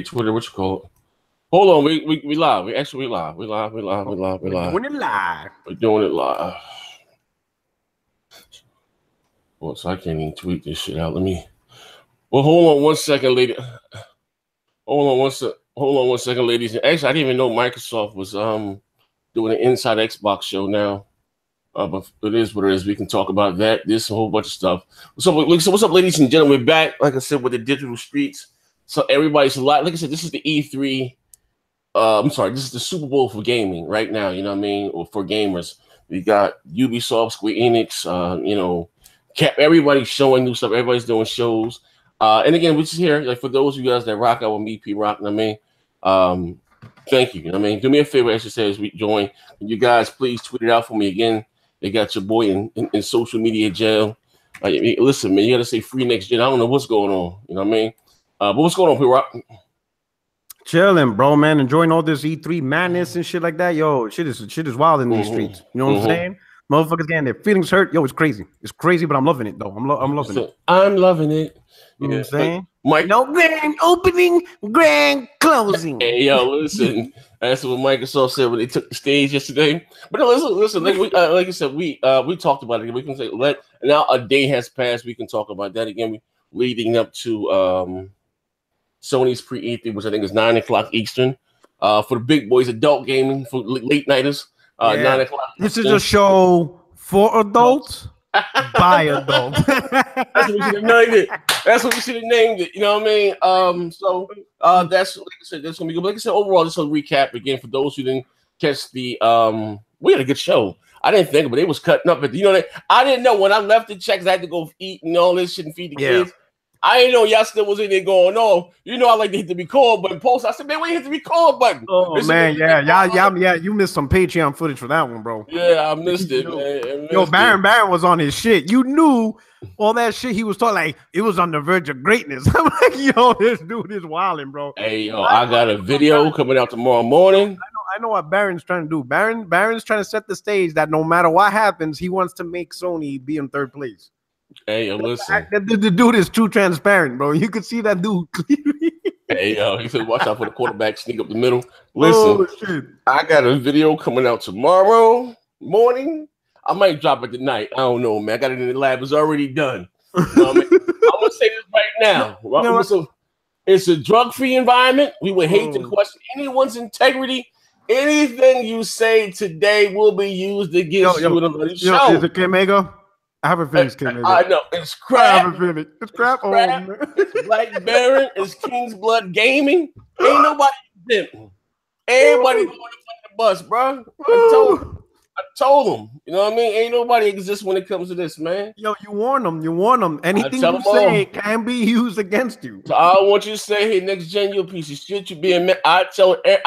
Twitter, what you call it? Hold on, we live. We live. We live. We're doing it live. We're doing it live. Well, so I can't even tweet this shit out. Let me. Well, hold on one second, lady. Hold on one second, ladies. Actually, I didn't even know Microsoft was doing an Inside Xbox show now. But it is what it is. We can talk about that. There's a whole bunch of stuff. What's up, ladies and gentlemen? We're back, like I said, with the digital streets. So everybody's alive. Like I said, this is the E3. I'm sorry, this is the Super Bowl for gaming right now. You know what I mean? Or for gamers. We got Ubisoft, Square Enix. Everybody's showing new stuff. Everybody's doing shows. And again, we're just here. Like for those of you guys that rock out with me, P Rock. You know what I mean? Thank you. You know what I mean? Do me a favor, as you say, as we join. You guys, please tweet it out for me again. They got your boy in social media jail. Listen, man, you got to say free next gen. I don't know what's going on. You know what I mean? But what's going on, P-Rock? Chilling, bro, man. Enjoying all this E3 madness and shit like that. Yo, shit is wild in these streets. You know what I'm saying? Motherfuckers getting their feelings hurt. Yo, it's crazy. It's crazy, but I'm loving it, though. I'm loving it. I'm loving it. You know what I'm saying? Mike, no grand opening, grand closing. Hey, yo, listen. That's what Microsoft said when they took the stage yesterday. But no, listen. Like I said, we talked about it. We can say now a day has passed. We can talk about that again. Leading up to Sony's pre-E3, which I think is 9 o'clock Eastern. For the big boys, adult gaming for late nighters. 9 o'clock. This is a show for adults. By adults. That's what we should have named it. That's what we should have named it. You know what I mean? So that's like I said, that's gonna be good. But like I said, overall, just a recap again for those who didn't catch the we had a good show. I didn't think, but it was cutting up. But you know, I didn't know when I left the checks, I had to go eat and all this shit and feed the kids. I didn't know y'all still was in there going, oh, you know, I like to hit the record button post. I said, man, we hit the record button. Oh, man, yeah, you missed some Patreon footage for that one, bro. Yeah, I missed it, man. Yo, Baron was on his shit. You knew all that shit he was talking, like, it was on the verge of greatness. I'm like, yo, this dude is wilding, bro. Hey, yo, I got a video coming out tomorrow morning. I know what Baron's trying to do. Baron's trying to set the stage that no matter what happens, he wants to make Sony be in third place. Hey, yo, listen. The dude is too transparent, bro. You could see that dude clearly. Hey, yo, he said, watch out for the quarterback sneak up the middle. Listen, I got a video coming out tomorrow morning. I might drop it tonight. I don't know, man. I got it in the lab. It's already done. You know what I mean? I'm going to say this right now. It's a drug-free environment. We would hate to question anyone's integrity. Anything you say today will be used against you in a show. Is it K-Mega? I haven't finished King. I know it's crap. I haven't finished. It's crap. Oh, man. It's Black Baron. It's King's Blood Gaming. Ain't nobody exempt. Everybody going to the bus, bro. I told them. You know what I mean? Ain't nobody exists when it comes to this, man. Yo, you warn them. Anything you say can be used against you. So I don't want you to say, hey, next gen, you a piece of shit. You being mad. I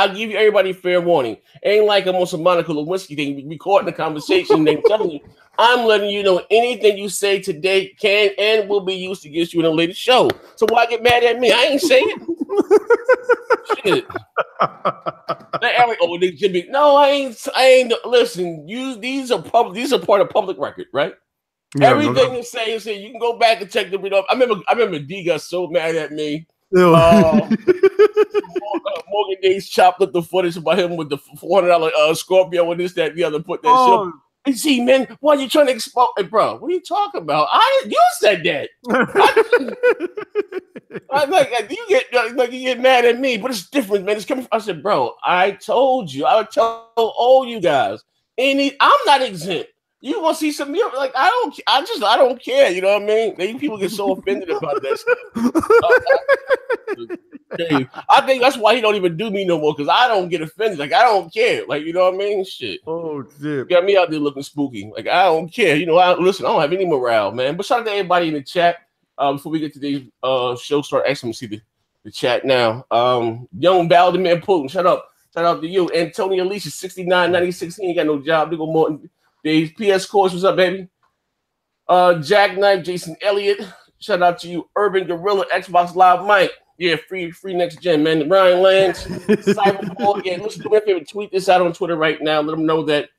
give you everybody fair warning. Ain't like I'm on some Monica Lewinsky thing, recording the conversation and telling you. I'm letting you know anything you say today can and will be used against you in a later show. So why get mad at me? I ain't saying it. Shit. No, I ain't. Listen, these are part of public record, right? Yeah, everything you say, you can go back and check the video. I remember D got so mad at me. Morgan Days chopped up the footage about him with the $400 Scorpio and this, that, and the other. Put that shit up. And see, man, why are you trying to expose? Hey, bro, what are you talking about? You said that. You get mad at me, but it's different, man. It's coming from, I said, bro, I told you. I would tell all you guys. I'm not exempt. You want to see some like I don't care. You know what I mean? People get so offended about that stuff. I think that's why he don't even do me no more, because I don't get offended. Like I don't care. Like you know what I mean? Shit. Oh shit. Got me out there looking spooky. Like I don't care. You know, listen, I don't have any morale, man. But shout out to everybody in the chat. Before we get to the show start, actually see the chat now. Young Valdemar Putin, shout out to you. Antonio Alicia 6996. He ain't got no job. They go Morton. The PS Course, what's up, baby? Jack Knight, Jason Elliott, shout out to you. Urban Gorilla, Xbox Live Mike, yeah, free next gen, man. Ryan Lance, Cyberpunk, yeah. Listen to my favorite. Tweet this out on Twitter right now. Let them know that.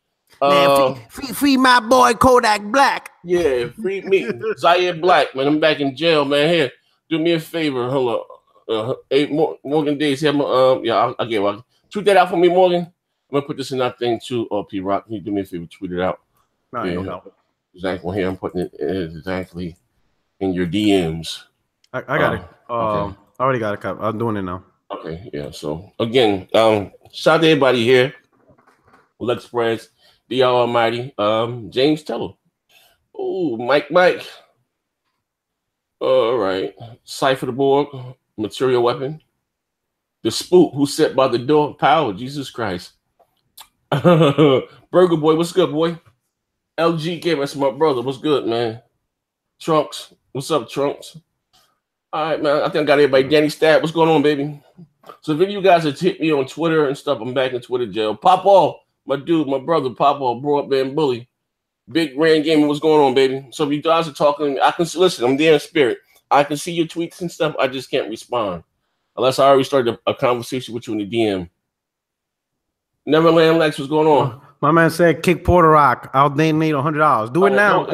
Free my boy Kodak Black. Yeah, free me, Zaire Black, man. I'm back in jail, man. Here, do me a favor. Hold on. Morgan Days here. Yeah, I'll get one. Tweet that out for me, Morgan. I'm gonna put this in that thing too. P Rock, can you do me a favor? Tweet it out. No, yeah, no. Exactly here. I'm putting it exactly in your DMs. I got it. Okay. I already got it. I'm doing it now. Okay, yeah. So again, shout out to everybody here. Lex Spreads, the Almighty, James Teller. Oh, Mike. All right. Cypher the Borg, Material Weapon. The Spook who sat by the door. Power, Jesus Christ. Burger Boy, what's good, boy? LG Gamer, that's my brother. What's good, man? Trunks, what's up, Trunks? All right, man. I think I got everybody. Danny Stab, what's going on, baby? So if any of you guys have hit me on Twitter and stuff, I'm back in Twitter jail. Pop off, my dude, my brother, Pop off, Broadband Bully. Big Grand Gaming, what's going on, baby? So if you guys are talking, I can listen. I'm there in spirit. I can see your tweets and stuff. I just can't respond unless I already started a conversation with you in the DM. Neverland Lex, what's going on? My man said, "Kick Porter Rock. I'll donate $100. Do it now."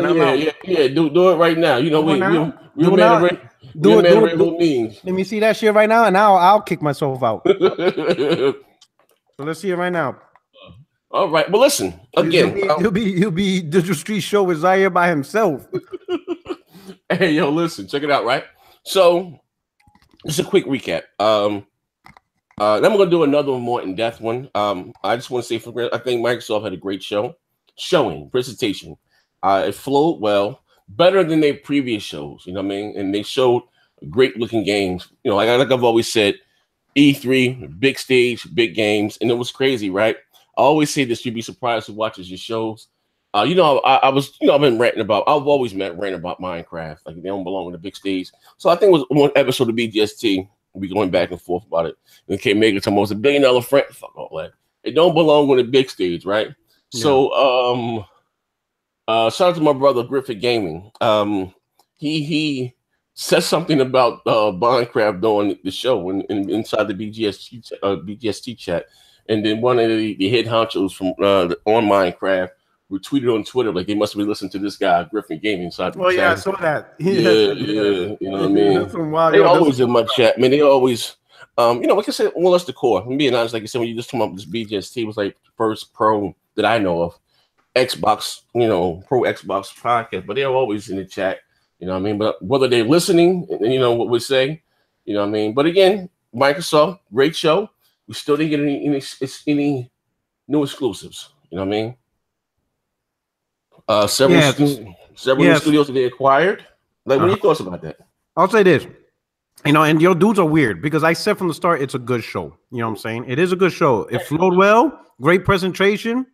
Yeah. Do it right now. You know, do it. Let me see that shit right now, and I'll kick myself out. So let's see it right now. All right. Well, listen again. He'll be Digital Street Show with Zaire by himself. Hey, yo, listen. Check it out. Right. So, just a quick recap. Then we're gonna do another more in-depth one. I just want to say, I think Microsoft had a great presentation. It flowed well, better than their previous shows. You know what I mean? And they showed great-looking games. You know, like I've always said, E3, big stage, big games, and it was crazy, right? I always say this: you'd be surprised who watches your shows. I've been ranting about. I've always ranting about Minecraft. Like they don't belong on the big stage. So I think it was one episode of BGST. We going back and forth about it. And K Mega told me I was $1 billion friend. Fuck all that. It don't belong on the big stage, right? Yeah. So shout out to my brother Griffith Gaming. He said something about Minecraft during the show inside the BGST chat. And then one of the head honchos from on Minecraft retweeted on Twitter like they must be listening to this guy Griffin Gaming. Yeah, I saw that. Yeah. You know what I mean? They always in my chat, man. They always, like I said, well, that's the core. I'm being honest, like I said, when you just come up with this BGST, was like the first pro that I know of Xbox, pro Xbox podcast. But they're always in the chat. You know what I mean? But whether they're listening, what we say, you know what I mean? But again, Microsoft, great show. We still didn't get any new exclusives. You know what I mean? Several new studios that they acquired. Like, what are your thoughts about that? I'll say this. And your dudes are weird because I said from the start it's a good show. You know what I'm saying? It is a good show. It flowed well. Great presentation.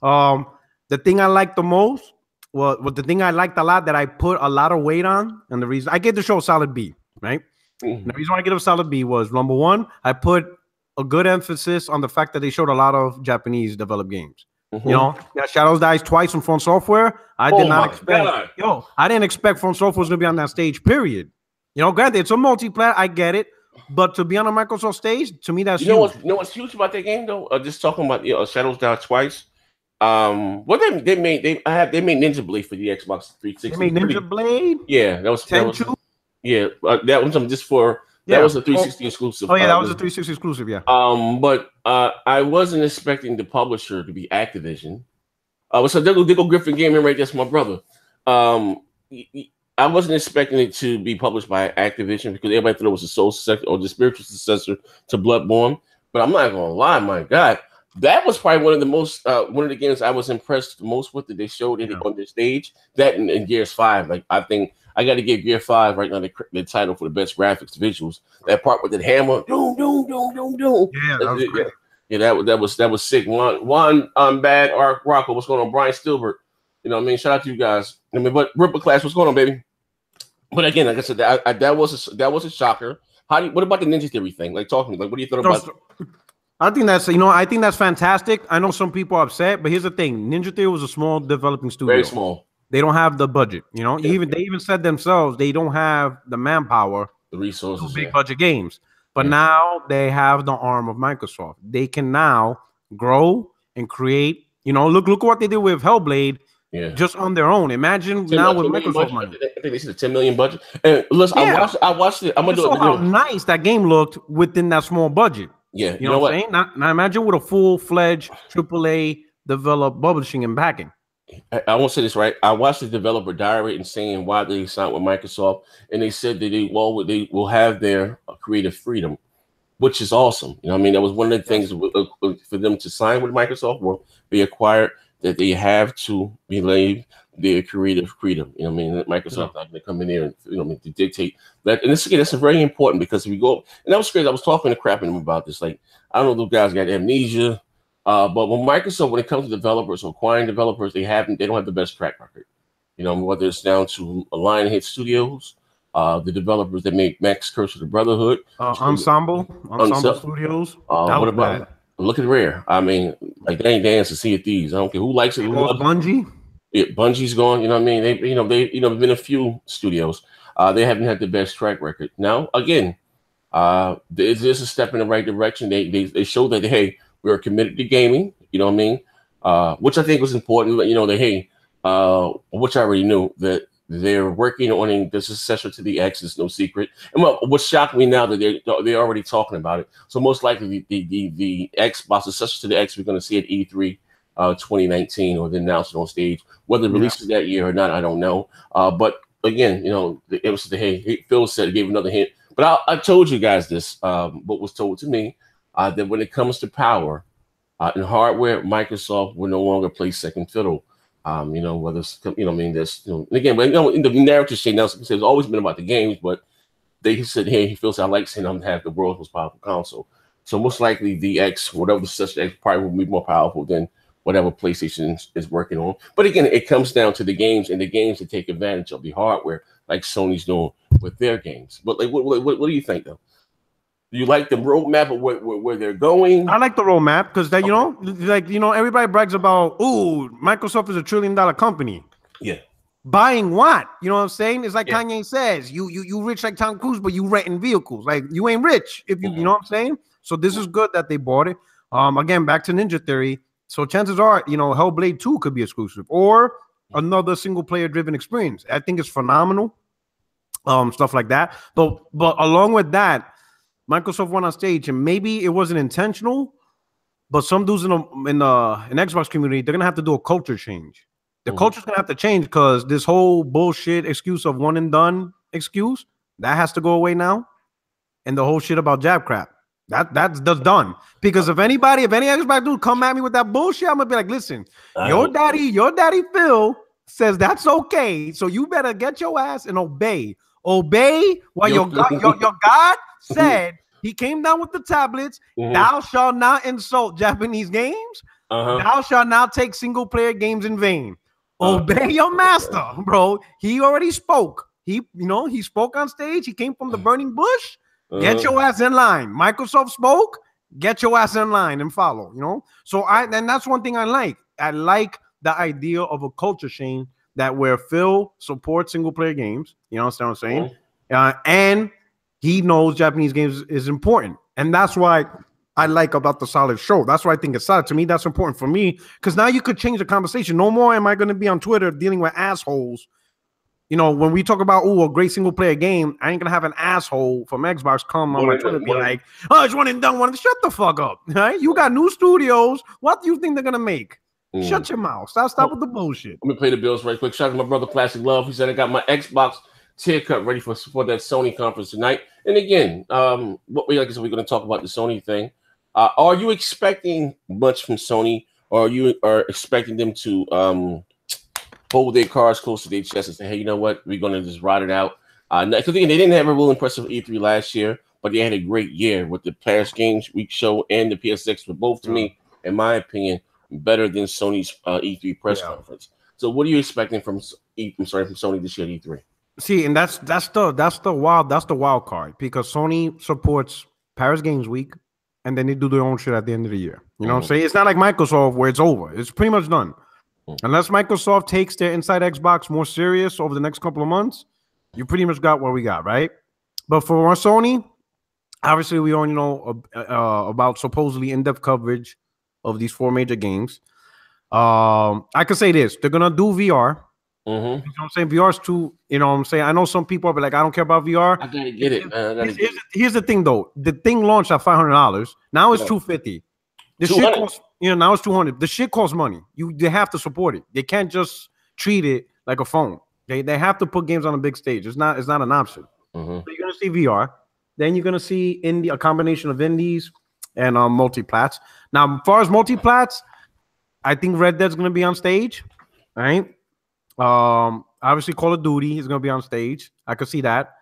The thing I liked the most, the thing I liked a lot that I put a lot of weight on, and the reason I gave the show a solid B, right? Mm-hmm. The reason why I gave it a solid B was, number one, I put a good emphasis on the fact that they showed a lot of Japanese developed games. Mm-hmm. Shadows dies twice from Front Software. I didn't expect Front Software was going to be on that stage, period. Granted, it's a multiplayer. I get it. But to be on a Microsoft stage, to me, that's huge. What's huge about that game, though? Just talking about Shadows Die Twice. They made Ninja Blade for the Xbox 360. They made Ninja Blade? Yeah, that was Tenchu? That was just for... That was a 360 exclusive. Oh, yeah, that was a 360 exclusive, yeah. But I wasn't expecting the publisher to be Activision. So there go Griffin Gaming right there. That's my brother. I wasn't expecting it to be published by Activision because everybody thought it was the spiritual successor to Bloodborne. But I'm not gonna lie, my God, that was probably one of the games I was impressed the most with that they showed it on their stage. That and Gears 5. Like I think I got to give Gear 5 right now the title for the best graphics visuals. That part with the hammer, doom. Yeah, that was great. Yeah, that was sick. One bad Arc Rocco. What's going on, Brian Stilbert? You know what I mean? Shout out to you guys. I mean, but Ripper Class, what's going on, baby? But again, like I said, that was a shocker. What about the Ninja Theory thing? Like, talk to me. Like, what do you think about? I think that's fantastic. I know some people are upset, but here's the thing: Ninja Theory was a small developing studio. Very small. They don't have the budget, They even said themselves they don't have the manpower, the resources, big budget games. But now they have the arm of Microsoft. They can now grow and create. Look what they did with Hellblade. Yeah. Just on their own. Imagine now with Microsoft money. I think they said a $10 million budget. And listen, yeah. I watched it. I'm gonna do it. How nice that game looked within that small budget. Yeah, you know what I'm saying? Now imagine with a full-fledged AAA developed publishing and backing. I won't say this right. I watched the developer diary and saying why they signed with Microsoft, and they said that they will have their creative freedom, which is awesome. You know what I mean? That was one of the things for them to sign with Microsoft or be acquired, that they have to believe their creative freedom. You know what I mean? Microsoft not going to come in there and, you know, to dictate that. And this again, that's very important, because if we go, and that was crazy. I was talking to Crap them about this. Like, I don't know, those guys got amnesia. But when Microsoft, when it comes to developers or acquiring developers, they don't have the best track record. You know, whether it's down to Lionhead Studios, the developers that make Max Curse of the Brotherhood, Ensemble Studios. What about look at Rare? I mean, like, they ain't dance to see it. These, I don't care who likes it. Who loves Bungie. Yeah, Bungie's gone. You know what I mean? They been a few studios. They haven't had the best track record. Now, again, is this a step in the right direction? They show that, hey, we're committed to gaming, you know what I mean? Which I think was important, you know, that, hey, which I already knew, that they're working on the successor to the X is no secret. And what shocked me now that they're already talking about it. So most likely the Xbox successor to the X we're going to see at E3 2019, or then announced it on stage. Whether it releases that year or not, I don't know. But again, you know, it was hey, Phil said, gave another hint. But I told you guys this, what was told to me. That when it comes to power and hardware, Microsoft will no longer play second fiddle. You know, whether it's, you know, I mean, there's, you know, and again, but, you know, in the narrative saying now, it's always been about the games, but they said, hey, he feels I like seeing them have the world's most powerful console. So most likely the X, whatever such X, probably will be more powerful than whatever PlayStation is working on. But again, it comes down to the games, and the games that take advantage of the hardware, like Sony's doing with their games. But like, what do you think, though? Do you like the roadmap of where they're going? I like the roadmap because that, you know, like, you know, everybody brags about, oh, Microsoft is $1 trillion company. Yeah. Buying what? You know what I'm saying? It's like Kanye says, you rich like Tom Cruise, but you renting vehicles. Like, you ain't rich if you, you know what I'm saying? So this is good that they bought it. Again, back to Ninja Theory. So chances are, you know, Hellblade 2 could be exclusive or another single player driven experience. I think it's phenomenal. Stuff like that. But along with that, Microsoft went on stage, and maybe it wasn't intentional, but some dudes in Xbox community, they're gonna have to do a culture change. The culture's gonna have to change, because this whole bullshit excuse of one and done excuse, that has to go away now. And the whole shit about jab crap, that's done. Because if any Xbox dude come at me with that bullshit, I'm gonna be like, listen, your daddy Phil says that's okay, so you better get your ass and obey what your God said. He came down with the tablets. Thou shalt not insult Japanese games. Thou shalt not take single player games in vain. Obey your master, bro. He already spoke. He spoke on stage. He came from the burning bush. Get your ass in line. Microsoft spoke. Get your ass in line and follow. You know. So and that's one thing I like. I like the idea of a culture change, that where Phil supports single player games. You know what I'm saying? And he knows Japanese games is important. And that's why I like about the Solid show. That's why I think it's solid. To me, that's important for me, because now you could change the conversation. No more am I going to be on Twitter dealing with assholes. You know, when we talk about, a great single player game, I ain't going to have an asshole from Xbox come on my Twitter and be like, oh, it's one and done. Shut the fuck up. Right? You got new studios. What do you think they're going to make? Shut your mouth. Stop with the bullshit. Let me play the bills right quick. Shout out to my brother Classic Love. He said I got my Xbox tier cut ready for that Sony conference tonight. And again, we're going to talk about the Sony thing. Are you expecting much from Sony, or you are expecting them to hold their cards close to their chest and say, hey, you know what, we're going to just ride it out? Because again, they didn't have a real impressive E3 last year, but they had a great year with the Paris Games Week show and the PSX were both, to me, in my opinion, better than Sony's E3 press conference. So what are you expecting from Sony this year at E3? See, and that's the wild card, because Sony supports Paris Games Week, and then they do their own shit at the end of the year. You know what I'm saying? It's not like Microsoft where it's over. It's pretty much done. Unless Microsoft takes their Inside Xbox more serious over the next couple of months, you pretty much got what we got, right? But for our Sony, obviously we all know about supposedly in-depth coverage of these 4 major games. I could say this: they're gonna do VR. Mm-hmm. You know what I'm saying? VR's too. You know what I'm saying? I know some people are like, I don't care about VR. I gotta get it. Here's the thing, though. The thing launched at $500. Now it's $250. The shit costs, now it's $200. The shit costs money. They have to support it. They can't just treat it like a phone. They have to put games on a big stage. It's not an option. So you're gonna see VR. Then you're gonna see a combination of indies and multiplats. Now, as far as multiplats, I think Red Dead's gonna be on stage, right? Obviously Call of Duty is gonna be on stage. I could see that.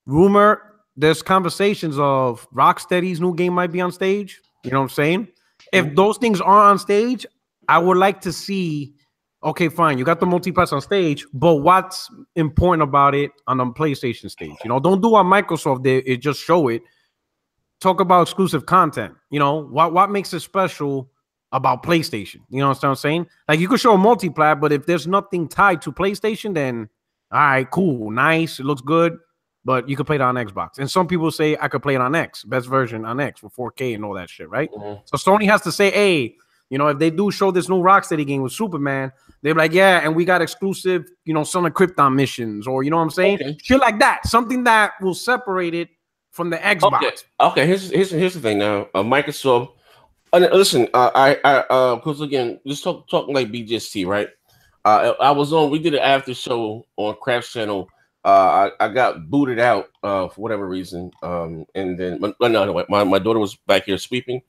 There's conversations of Rocksteady's new game might be on stage. You know what I'm saying? If those things are on stage, I would like to see, okay, fine, you got the multiplats on stage, but what's important about it on the PlayStation stage? You know, don't do what Microsoft did, it just show it. Talk about exclusive content. You know, what makes it special about PlayStation? You know what I'm saying? Like, you could show a multiplat, but if there's nothing tied to PlayStation, then all right, cool, nice, it looks good, but you could play it on Xbox. And some people say I could play it on X, best version on X with 4K and all that shit, right? So Sony has to say, hey, you know, if they do show this new Rocksteady game with Superman, they're like, yeah, and we got exclusive, you know, Son of Krypton missions, or you know what I'm saying? Okay. Shit like that. Something that will separate it from the Xbox. Okay. Here's the thing now. Microsoft. Listen, because again, just talking like BGST, right? We did an after show on Craft's channel. I got booted out for whatever reason. And then my daughter was back here sweeping,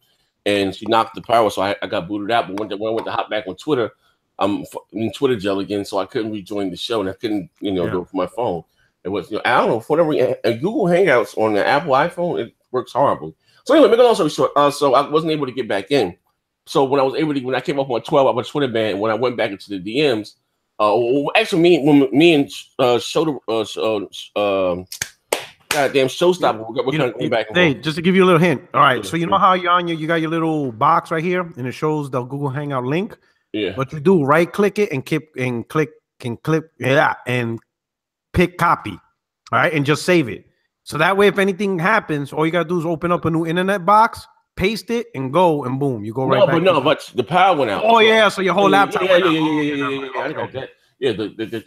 and she knocked the power, so I got booted out. But when I went to hop back on Twitter, I'm in Twitter jail again, so I couldn't rejoin the show, and I couldn't, do it for my phone. It was, I don't know, for whatever reason, Google Hangouts on the Apple iPhone, it works horribly. So anyway, make a long story short, so I wasn't able to get back in. So when I came up on 12, I was Twitter ban. When I went back into the DMs, actually, me and goddamn Showstopper, we're kind of going back and forth. Just to give you a little hint. All right, so you know how you got your little box right here, and it shows the Google Hangout link. Yeah. What you do, right click it and and pick copy. All right, and just save it. So that way, if anything happens, all you gotta do is open up a new internet box, paste it, and go, and boom, you go right back. But the power went out. Oh yeah, so your whole laptop. Yeah. I got that. Yeah,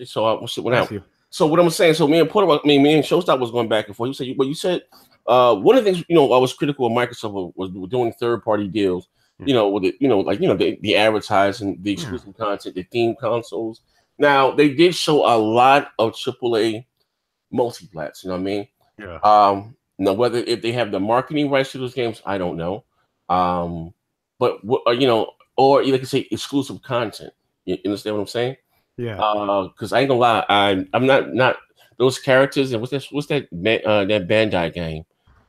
so I went out. So what I'm saying, so me and Showstop was going back and forth. You said one of the things, I was critical of Microsoft was doing third-party deals. With the advertising, the exclusive content, the theme consoles. Now they did show a lot of AAA multiplats. You know what I mean? Yeah. Now whether if they have the marketing rights to those games, I don't know. But or you can say exclusive content. You understand what I'm saying? Yeah. Because I ain't gonna lie, I'm not those characters. And what's that Bandai game?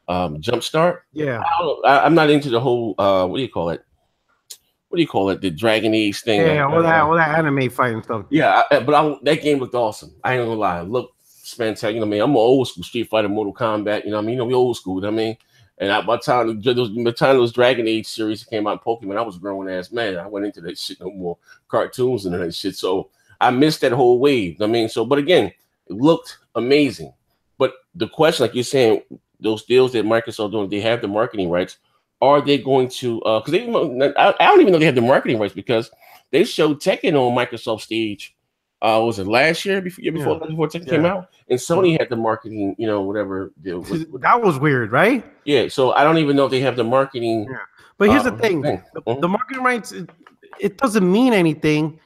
Jumpstart. Yeah. I'm not into the whole what do you call it? The Dragon Age thing. Yeah, all that anime fighting stuff. Yeah, but that game looked awesome. I ain't gonna lie, look fantastic. I'm an old school Street Fighter, Mortal Kombat. We old school. And by the time those Dragon Age series came out, Pokemon, I was a grown ass man. I went into that shit, no more cartoons and that shit. So I missed that whole wave. But again, it looked amazing. But the question, like you're saying, those deals that Microsoft doing, they have the marketing rights. Are they going to? Because I don't even know they have the marketing rights because they showed Tekken on Microsoft stage. Was it last year? Before Tekken came out, and Sony had the marketing. Whatever deal. That was weird, right? Yeah. So I don't even know if they have the marketing. Yeah. But here's the thing: the marketing rights. It doesn't mean anything.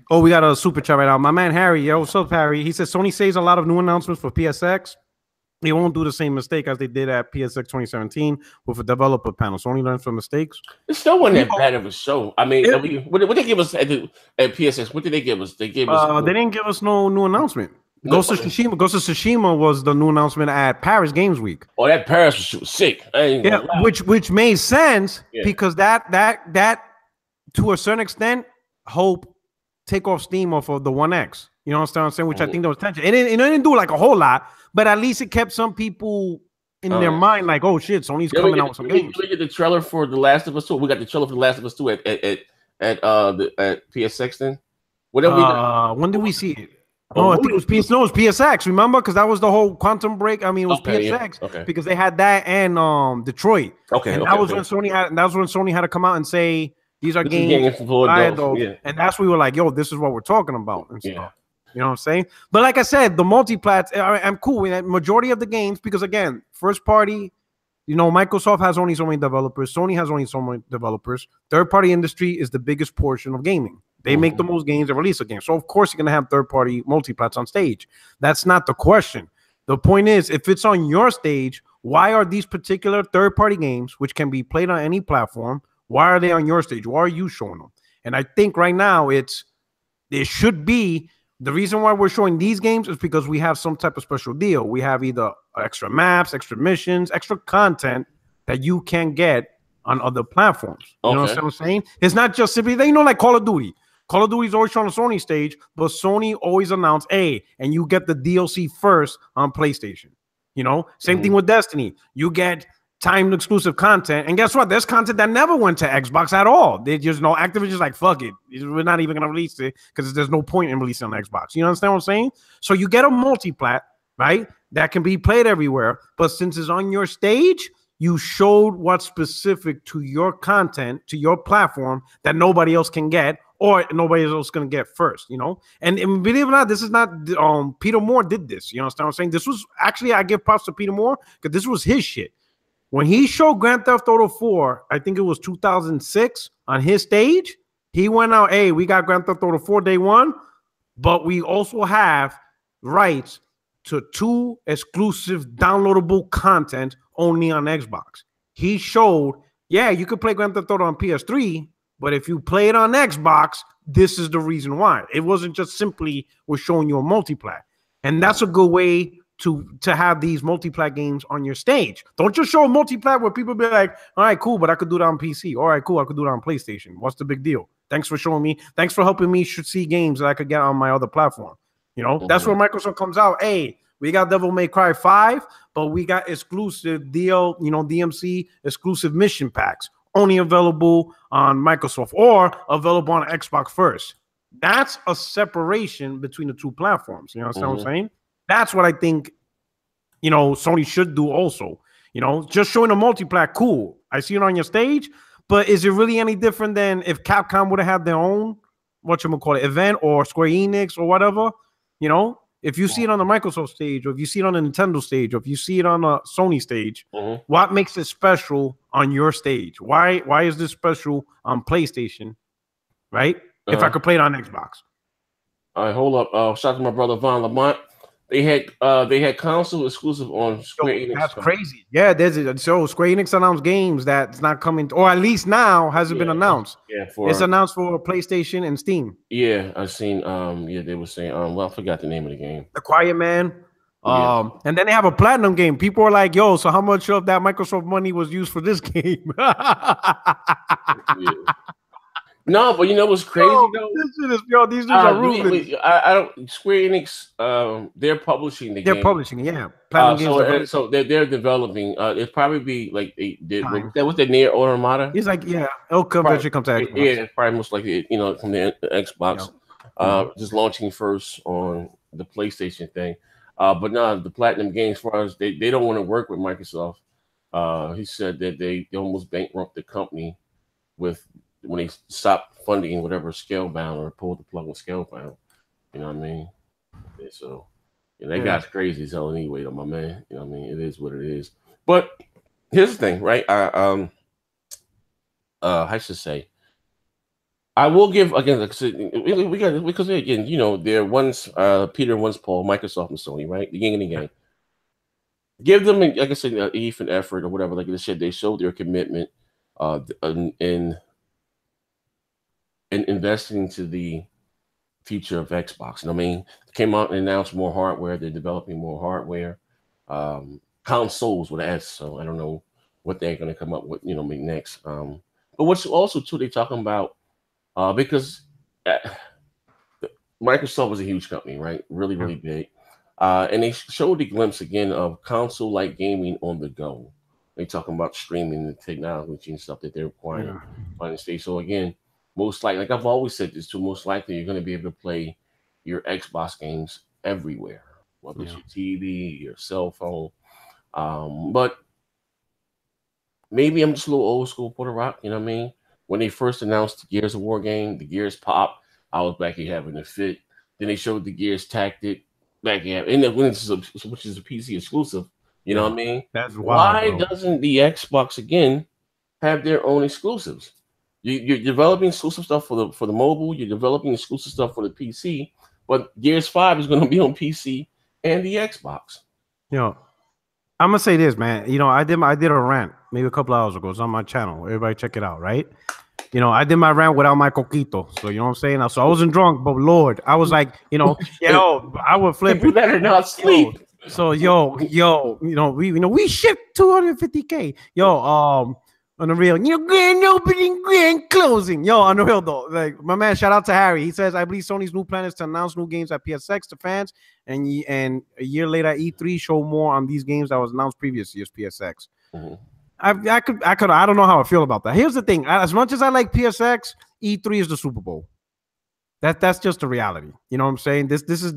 Oh, we got a super chat right now. My man Harry, yo, what's up, Harry? He says Sony saves a lot of new announcements for PSX. They won't do the same mistake as they did at PSX 2017 with a developer panel. Sony learns from mistakes. It still wasn't that bad of a show. What did they give us at PSX? What did they give us? They didn't give us no new announcement. Ghost of Tsushima was the new announcement at Paris Games Week. Oh, that Paris was sick. Which made sense because that to a certain extent helped take off steam off of the One X. You know what I'm saying? Which I think there was tension. It didn't do like a whole lot, but at least it kept some people in their mind like, oh shit, Sony's coming out with some games. Did we get the trailer for The Last of Us 2? We got the trailer for The Last of Us 2 at PSX then? When did we see it? No, I think it was PSX. Remember, because that was the whole Quantum Break. I mean, it was PSX because they had that and Detroit. That was when Sony had to come out and say, These are this games for adults. Yeah. and that's we were like, yo, this is what we're talking about and stuff. Yeah. You know what I'm saying? But like I said, the multi-plats, I'm cool with that. Majority of the games, because again, first party, you know, Microsoft has only so many developers. Sony has only so many developers. Third-party industry is the biggest portion of gaming. They make the most games and release a game. So, of course, you're going to have third-party multi-plats on stage. That's not the question. The point is, if it's on your stage, why are these particular third-party games, which can be played on any platform, why are they on your stage? Why are you showing them? And I think right now it should be the reason why we're showing these games is because we have some type of special deal. We have either extra maps, extra missions, extra content that you can get on other platforms. You know what I'm saying? It's not just simply, you know, like Call of Duty. Call of Duty is always on the Sony stage, but Sony always announced, hey, and you get the DLC first on PlayStation. You know, same thing with Destiny. You get timed exclusive content, and guess what? There's content that never went to Xbox at all. They just know Activision's like, fuck it, we're not even gonna release it because there's no point in releasing on Xbox. You understand what I'm saying? So you get a multi-plat, right? That can be played everywhere, but since it's on your stage, you showed what's specific to your content, to your platform that nobody else can get, or nobody else gonna get first, you know. And believe it or not, this is not Peter Moore did this. You understand what I'm saying? This was actually, I give props to Peter Moore because this was his shit. When he showed Grand Theft Auto 4, I think it was 2006 on his stage, he went out, hey, we got Grand Theft Auto 4 day one, but we also have rights to 2 exclusive downloadable content only on Xbox. He showed, yeah, you could play Grand Theft Auto on PS3, but if you play it on Xbox, this is the reason why. It wasn't just simply we're showing you a multiplat. And that's a good way to have these multiplat games on your stage. Don't just show a multiplat where people be like, all right, cool, but I could do that on PC. All right, cool, I could do it on PlayStation. What's the big deal? Thanks for showing me. Thanks for helping me see games that I could get on my other platform. You know, that's where Microsoft comes out. Hey, we got Devil May Cry 5, but we got exclusive DMC exclusive mission packs only available on Microsoft or available on Xbox first. That's a separation between the two platforms. You know what I'm saying? That's what I think, you know, Sony should do also. You know, just showing a multiplat, cool. I see it on your stage, but is it really any different than if Capcom would have had their own, event, or Square Enix or whatever? You know, if you see it on the Microsoft stage, or if you see it on the Nintendo stage, or if you see it on a Sony stage, what makes it special on your stage? Why is this special on PlayStation, right? If I could play it on Xbox. All right, hold up. Shout out to my brother Von Lamont. They had console exclusive on Square Enix. That's crazy. Yeah, so Square Enix announced games that's not coming, or at least now hasn't been announced. Yeah, it's announced for PlayStation and Steam. Yeah, I've seen. Yeah, they were saying. Well, I forgot the name of the game. The Quiet Man. And then they have a platinum game. People are like, "Yo, so how much of that Microsoft money was used for this game?" No, but you know what's crazy though? These dudes are ruthless. I don't. Square Enix, they're publishing the game. They're publishing it, yeah. So they're developing. It'd probably be like they did. That was the Near Automata. He's like, yeah, it'll come to Xbox. Yeah, it's probably most likely, you know, from the Xbox. Just launching first on the PlayStation thing. But no, the Platinum Games, as far as they don't want to work with Microsoft. He said that they almost bankrupt the company when they stopped funding whatever Scalebound or pulled the plug on Scalebound. You know what I mean? Yeah, so that guy's crazy as hell anyway, though, my man. You know what I mean? It is what it is. But here's the thing, right? I should say, I will give again because again, you know, there once Peter once Paul, Microsoft and Sony, right? The yin and the yang. Give them, like I said, an effort or whatever. Like they said, they showed their commitment in investing into the future of Xbox. And I mean, they came out and announced more hardware. They're developing more hardware, consoles with an S. So I don't know what they're going to come up with, you know, next. But what's also too, they're talking about because Microsoft was a huge company, right? Really, really big. And they showed a glimpse again of console-like gaming on the go. They're talking about streaming and technology and stuff that they're requiring on the stage. So again, most likely, like I've always said this too, most likely you're going to be able to play your Xbox games everywhere, whether it's your TV, your cell phone. But maybe I'm just a little old school Puerto Rock, you know what I mean? when they first announced the Gears of War game, the Gears Pop, I was back here having a fit. Then they showed the Gears Tactic back here, which is a PC exclusive. You know what I mean? That's wild. Why doesn't the Xbox again have their own exclusives? You're developing exclusive stuff for the mobile. You're developing exclusive stuff for the PC. But Gears 5 is going to be on PC and the Xbox. You know, I'm gonna say this, man. You know, I did a rant maybe a couple hours ago. It's on my channel. Everybody check it out, right? You know, I did my rant without my coquito. So you know what I'm saying? So I wasn't drunk, but Lord, I was like, you know, I would flip it. Better not sleep. So you know, we shipped 250K. On the real, grand opening, grand closing. On the real though, like my man, shout out to Harry. He says, I believe Sony's new plan is to announce new games at PSX to fans, and a year later, E3 show more on these games that was announced previous year's PSX. I don't know how I feel about that. Here's the thing: as much as I like PSX, E3 is the Super Bowl. That's just the reality. You know what I'm saying? This is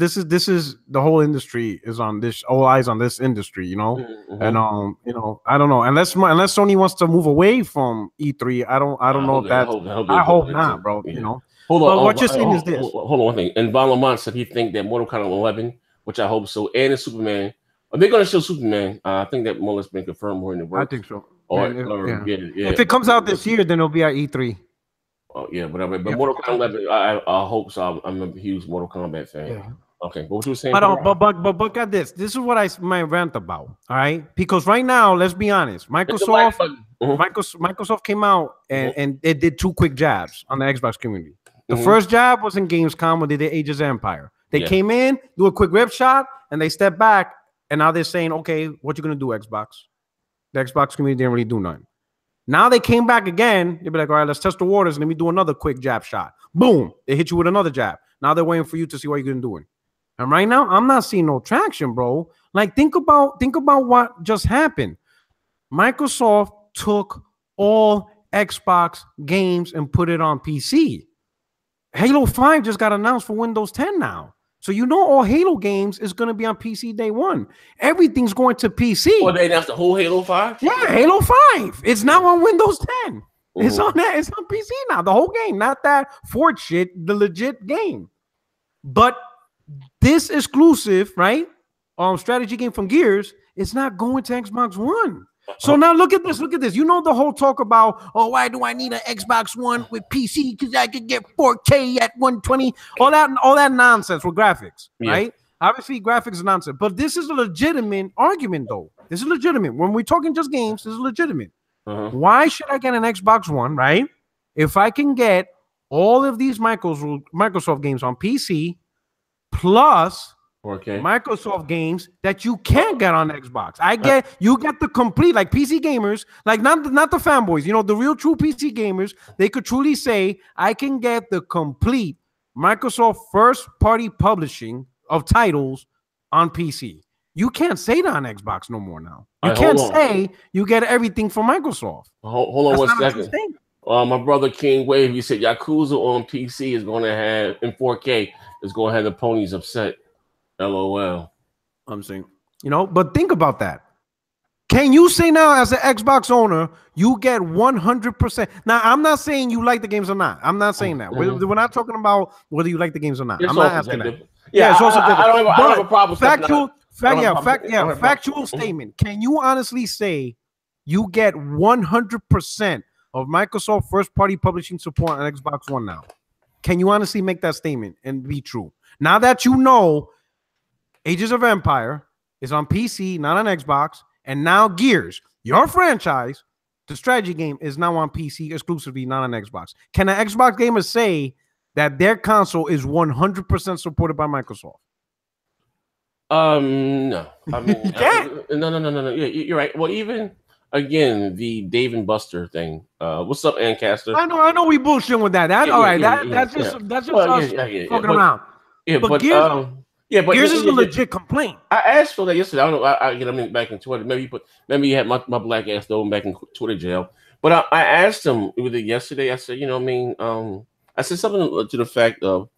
the whole industry is on this. All eyes on this industry. You know, and you know, I don't know unless Sony wants to move away from E3. I don't know if that's. I hope not, bro. You know. Hold on. What you're saying is this. Hold on one thing. And Von Lamont said he think that Mortal Kombat 11, which I hope so, and the Superman. Are they going to show Superman? I think that more or less been confirmed more in the works. I think so. If it comes out this year, then it'll be at E3. Oh yeah, whatever. But Mortal Kombat 11, I hope so. I'm a huge Mortal Kombat fan. Yeah. Okay, what you were saying? But got this. This is what I might rant about. All right, because right now, let's be honest. Microsoft came out and it did 2 quick jabs on the Xbox community. The first jab was in Gamescom when they did Age of Empire. They came in, do a quick rip shot, and they stepped back. And now they're saying, okay, what you gonna do, Xbox? The Xbox community didn't really do nothing. Now they came back again. They'll be like, all right, let's test the waters and let me do another quick jab shot. Boom. They hit you with another jab. Now they're waiting for you to see what you're gonna do. And right now, I'm not seeing no traction, bro. Like, think about what just happened. Microsoft took all Xbox games and put it on PC. Halo 5 just got announced for Windows 10 now. So you know all Halo games is going to be on PC day one. Everything's going to PC. Well, they announced the whole Halo 5? Yeah, Halo 5. It's now on Windows 10. It's on that. It's on PC now. The whole game, not that Ford shit, the legit game. But this exclusive, right? Strategy game from Gears, it's not going to Xbox One. So now look at this. Look at this. You know the whole talk about, oh, why do I need an Xbox One with PC? Because I could get 4K at 120. All that nonsense with graphics, right? Obviously, graphics is nonsense. But this is a legitimate argument, though. This is legitimate. When we're talking just games, this is legitimate. Why should I get an Xbox One, right? If I can get all of these Microsoft games on PC plus 4K Microsoft games that you can't get on Xbox. You get the complete, like PC gamers, like not the fanboys, you know, the real true PC gamers, they could truly say, I can get the complete Microsoft first party publishing of titles on PC. You can't say that on Xbox no more now. You can't say you get everything from Microsoft. Hold on one second. My brother King Wave, he said Yakuza on PC is going to have, in 4K, is going to have the ponies upset. LOL. I'm saying, you know, but think about that. Can you say now, as an Xbox owner, you get 100%? Now, I'm not saying you like the games or not. I'm not saying that. We're not talking about whether you like the games or not. I'm not asking that. Yeah, it's also I don't have a problem. Factual statement. Can you honestly say you get 100% of Microsoft first-party publishing support on Xbox One now? Can you honestly make that statement and be true? Now that you know Ages of Empire is on PC, not on Xbox, and now Gears, your franchise, the strategy game, is now on PC exclusively, not on Xbox. Can an Xbox gamer say that their console is 100% supported by Microsoft? No. I mean, no. Yeah, you're right. Well, even again, the Dave and Buster thing. What's up, Ancaster? I know we bullshitting with that. That's just us fucking around. Yeah, but Gears is a legit complaint. I asked for that yesterday. I don't know. I'm back in Twitter. Maybe you had my black ass thrown back in Twitter jail. But I asked him yesterday. I said, I said something to the fact of,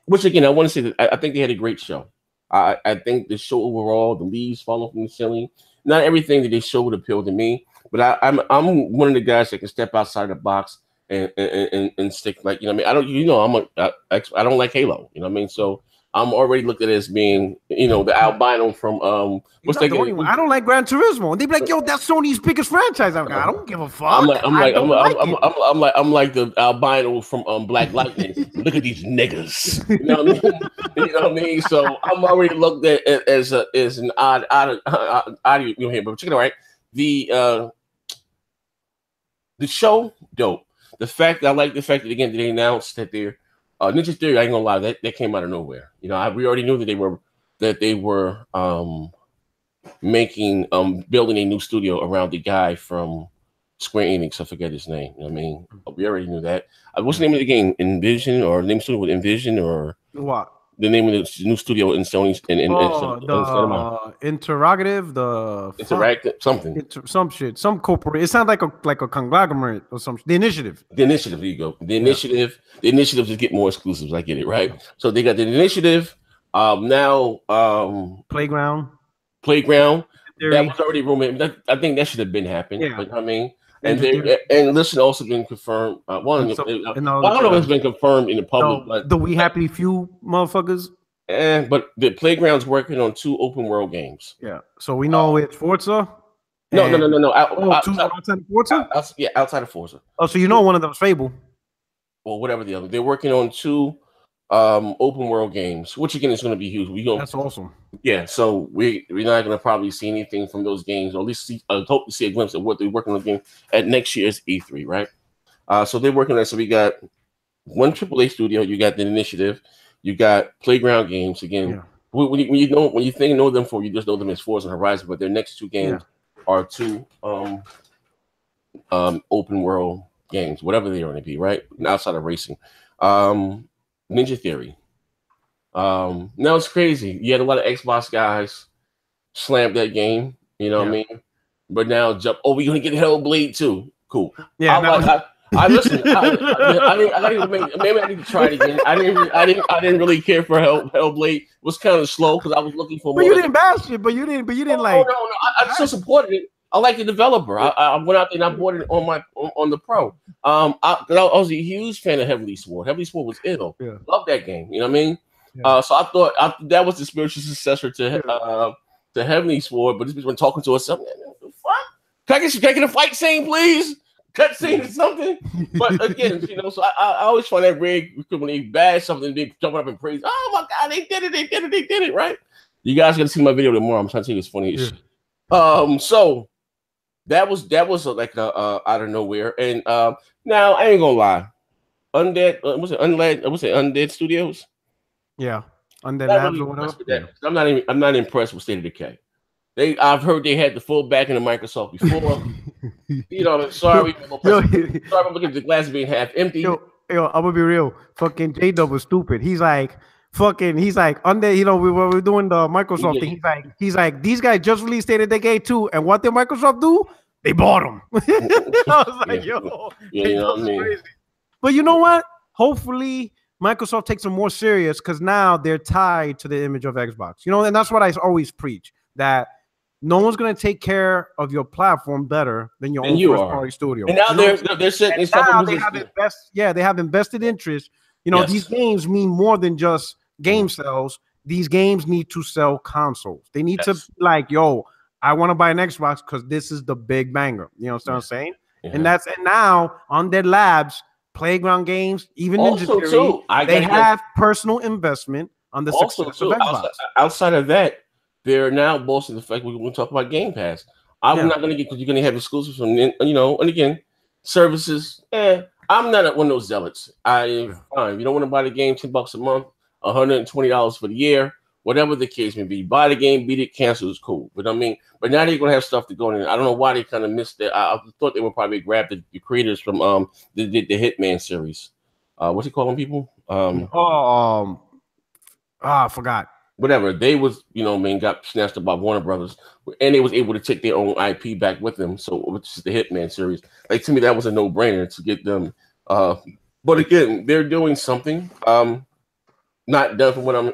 which again, I want to say that I think they had a great show. I think the show overall, the leaves falling from the ceiling, not everything that they showed appealed to me. But I'm one of the guys that can step outside the box and stick, like, you know what I mean. I don't, you know, I don't like Halo, you know what I mean. So I'm already looked at as being, you know, the albino from what's that game? I don't like Gran Turismo. And they be like, yo, that's Sony's biggest franchise. I'm like, I don't give a fuck. I'm like the albino from Black Lightning. Look at these niggas. You know what I mean? You know what I mean? So I'm already looked at as an odd you know, here. But check it out, right? The show, dope. The fact that I like the fact that again they announced that they're Ninja Theory, I ain't gonna lie, that came out of nowhere. You know, we already knew that they were making building a new studio around the guy from Square Enix. I forget his name. You know what I mean, we already knew that. What's the name of the game? Envision, or the name of the studio with Envision, or what? The name of the new studio in Sony's interrogative, the interactive something, some shit, some corporate. It sounds like a conglomerate or something. The Initiative. The Initiative. There you go. The Initiative. The Initiative just get more exclusives. I get it, right? So they got the Initiative. Now, Playground. That was already rumored. I think that should have been happened. Yeah. But I mean. And listen, also been confirmed. I don't know if it's been confirmed in the public, but the We Happy Few motherfuckers. But the Playground's working on 2 open world games. Yeah, so we know it's Forza. No. Outside of Forza. Outside of Forza. Oh, so you know one of them's Fable, or whatever the other. They're working on 2 open world games, which again is going to be huge. That's awesome. Yeah, so we're not going to probably see anything from those games, or at least hope to see a glimpse of what they're working on game at next year's E3, right? So they're working on that. So we got one AAA studio, you got the Initiative, you got Playground Games. Again, when you know them for, you just know them as Forza and Horizon, but their next 2 games are 2 open world games, whatever they are going to be, right? Outside of racing. Ninja Theory. Now it's crazy. You had a lot of Xbox guys slam that game, you know what I mean? But now jump, we're gonna get Hellblade too. Cool. Yeah. I listen. Maybe I need to try it again. I didn't really care for Hellblade. It was kind of slow because I was looking for more. But you didn't bash it. But you didn't like. No. I still supported it. I like the developer. I went out there and I bought it on the Pro. I was a huge fan of Heavenly Sword. Heavenly Sword was ill. Yeah. Love that game. You know what I mean? Yeah. So I thought that was the spiritual successor to Heavenly Sword. But this bitch been talking to us. What the fuck? Can I get a fight scene, please? Cut scene or something. But again, you know, so I always find that weird when they bash something, they jumping up and praise. Oh my God, they did it, right? You guys gotta see my video tomorrow. I'm trying to tell you it's funny as shit. So that was like out of nowhere. And now I ain't gonna lie. Undead Studios? Yeah. Undead Labs or whatever. I'm not impressed with State of Decay. I've heard they had the full backing of Microsoft before. You know, I'm sorry. I'm looking at the glass being half empty. Yo, I'm gonna be real. Fucking J-Dub was stupid. He's like, Undead, you know, we were doing the Microsoft thing. He's like, these guys just released State of Decay 2, and what did Microsoft do? They bought them. I was like, yo, you know what I mean? Crazy. But you know what? Hopefully Microsoft takes them more serious because now they're tied to the image of Xbox. You know, and that's what I always preach, that no one's going to take care of your platform better than your own first-party studio. And now they're setting they have invested interest. You know, these games mean more than just game sales. These games need to sell consoles. They need to like, yo, I want to buy an Xbox because this is the big banger. You know what I'm saying? Yeah. And now Undead Labs, Playground Games, even Ninja Theory, they have personal investment on the success of Xbox. Outside of that, they're now boasting the fact we're going to talk about Game Pass. I'm not going to get, because you're going to have exclusives from, you know, and again, services. I'm not one of those zealots. Fine. You don't want to buy the game, $10 a month, $120 for the year, whatever the case may be. Buy the game, beat it, cancel, is cool. But I mean, but now they're going to have stuff to go in. I don't know why they kind of missed it. I thought they would probably grab the creators from the Hitman series. What's he calling people? I forgot. Whatever, they was, you know, got snatched up by Warner Brothers, and they was able to take their own IP back with them. So, which is the Hitman series. Like, to me, that was a no-brainer to get them. But again, they're doing something. Not done from what I'm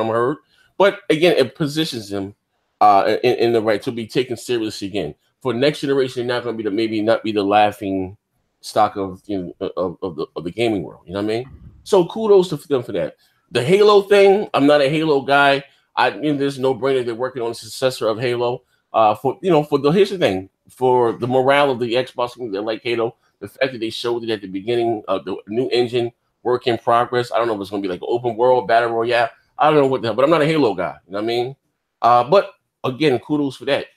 heard, but again, it positions them in the right to be taken seriously again. for next generation, they're not going to be maybe not be the laughing stock of of the gaming world. You know what I mean? So kudos to them for that. The Halo thing, I'm not a Halo guy. There's no brainer they're working on the successor of Halo. Here's the thing, for the morale of the Xbox community that like Halo, the fact that they showed it at the beginning of the new engine, work in progress. I don't know if it's going to be like an open world battle royale. I don't know what the hell, but I'm not a Halo guy. You know what I mean? But again, kudos for that.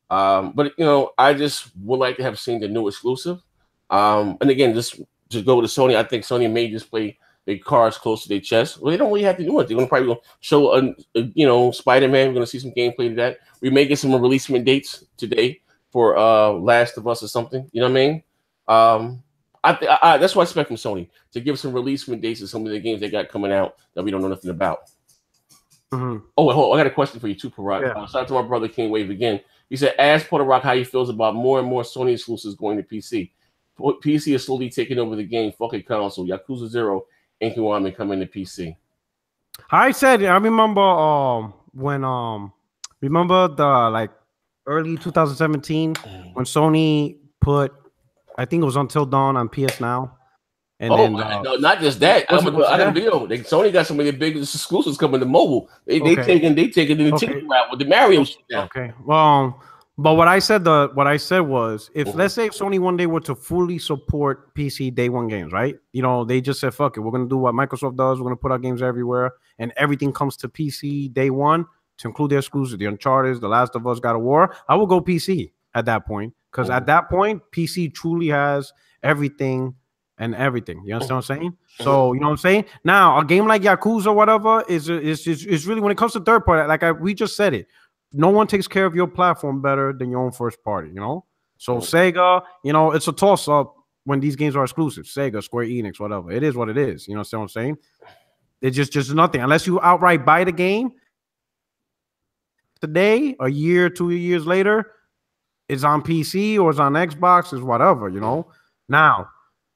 But I just would like to have seen the new exclusive. And again, just go to Sony. I think Sony may just play their cards close to their chest. Well, they don't really have to do it. They're probably going to show Spider-Man. We're going to see some gameplay to that. We may get some releasement dates today for Last of Us or something. You know what I mean? That's what I expect from Sony, to give some releasement dates of some of the games they got coming out that we don't know nothing about. Mm-hmm. Oh, wait, hold on. I got a question for you too, Parag. Yeah. Shout out to my brother King Wave again. He said, ask Porter Rock how he feels about more and more Sony exclusives going to PC. PC is slowly taking over the game. Fucking console. Yakuza 0 and Kiwami coming to PC. I remember when remember the early 2017 when Sony put, I think it was Until Dawn on PS Now. And no, not just that. I got a video. Sony got some of their biggest exclusives coming to mobile. They taking the Nintendo route with the Mario shit now. Okay. Well, but what I said was, if let's say if Sony one day were to fully support PC day one games, right? They just said, fuck it, we're gonna do what Microsoft does. We're gonna put our games everywhere, and everything comes to PC day one to include their exclusives, the Uncharted, The Last of Us, God of War. I will go PC at that point, because at that point, PC truly has everything. And everything, you understand what I'm saying? So you know what I'm saying. Now, a game like Yakuza or whatever is really, when it comes to third party, we just said it. No one takes care of your platform better than your own first party. So Sega, it's a toss up when these games are exclusive. Sega, Square Enix, whatever. It is what it is. You know what I'm saying? It's just nothing unless you outright buy the game today, a year, 2 years later, it's on PC or it's on Xbox, is whatever. Now.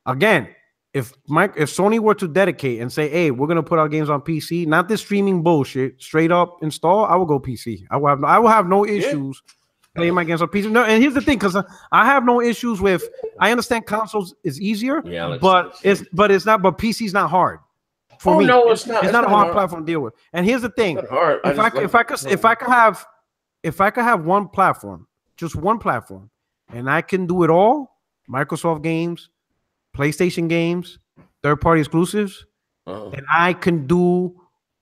Again, if Sony were to dedicate and say, hey, we're gonna put our games on PC, not this streaming bullshit, straight up install, I will go PC. I will have no issues playing my games on PC. No, and here's the thing, because I have no issues with. I understand consoles is easier, but PC's not hard for me. No, it's not. It's not a hard platform to deal with. And here's the thing: if I could have one platform, just one platform, and I can do it all, Microsoft games, PlayStation games, third-party exclusives, and I can do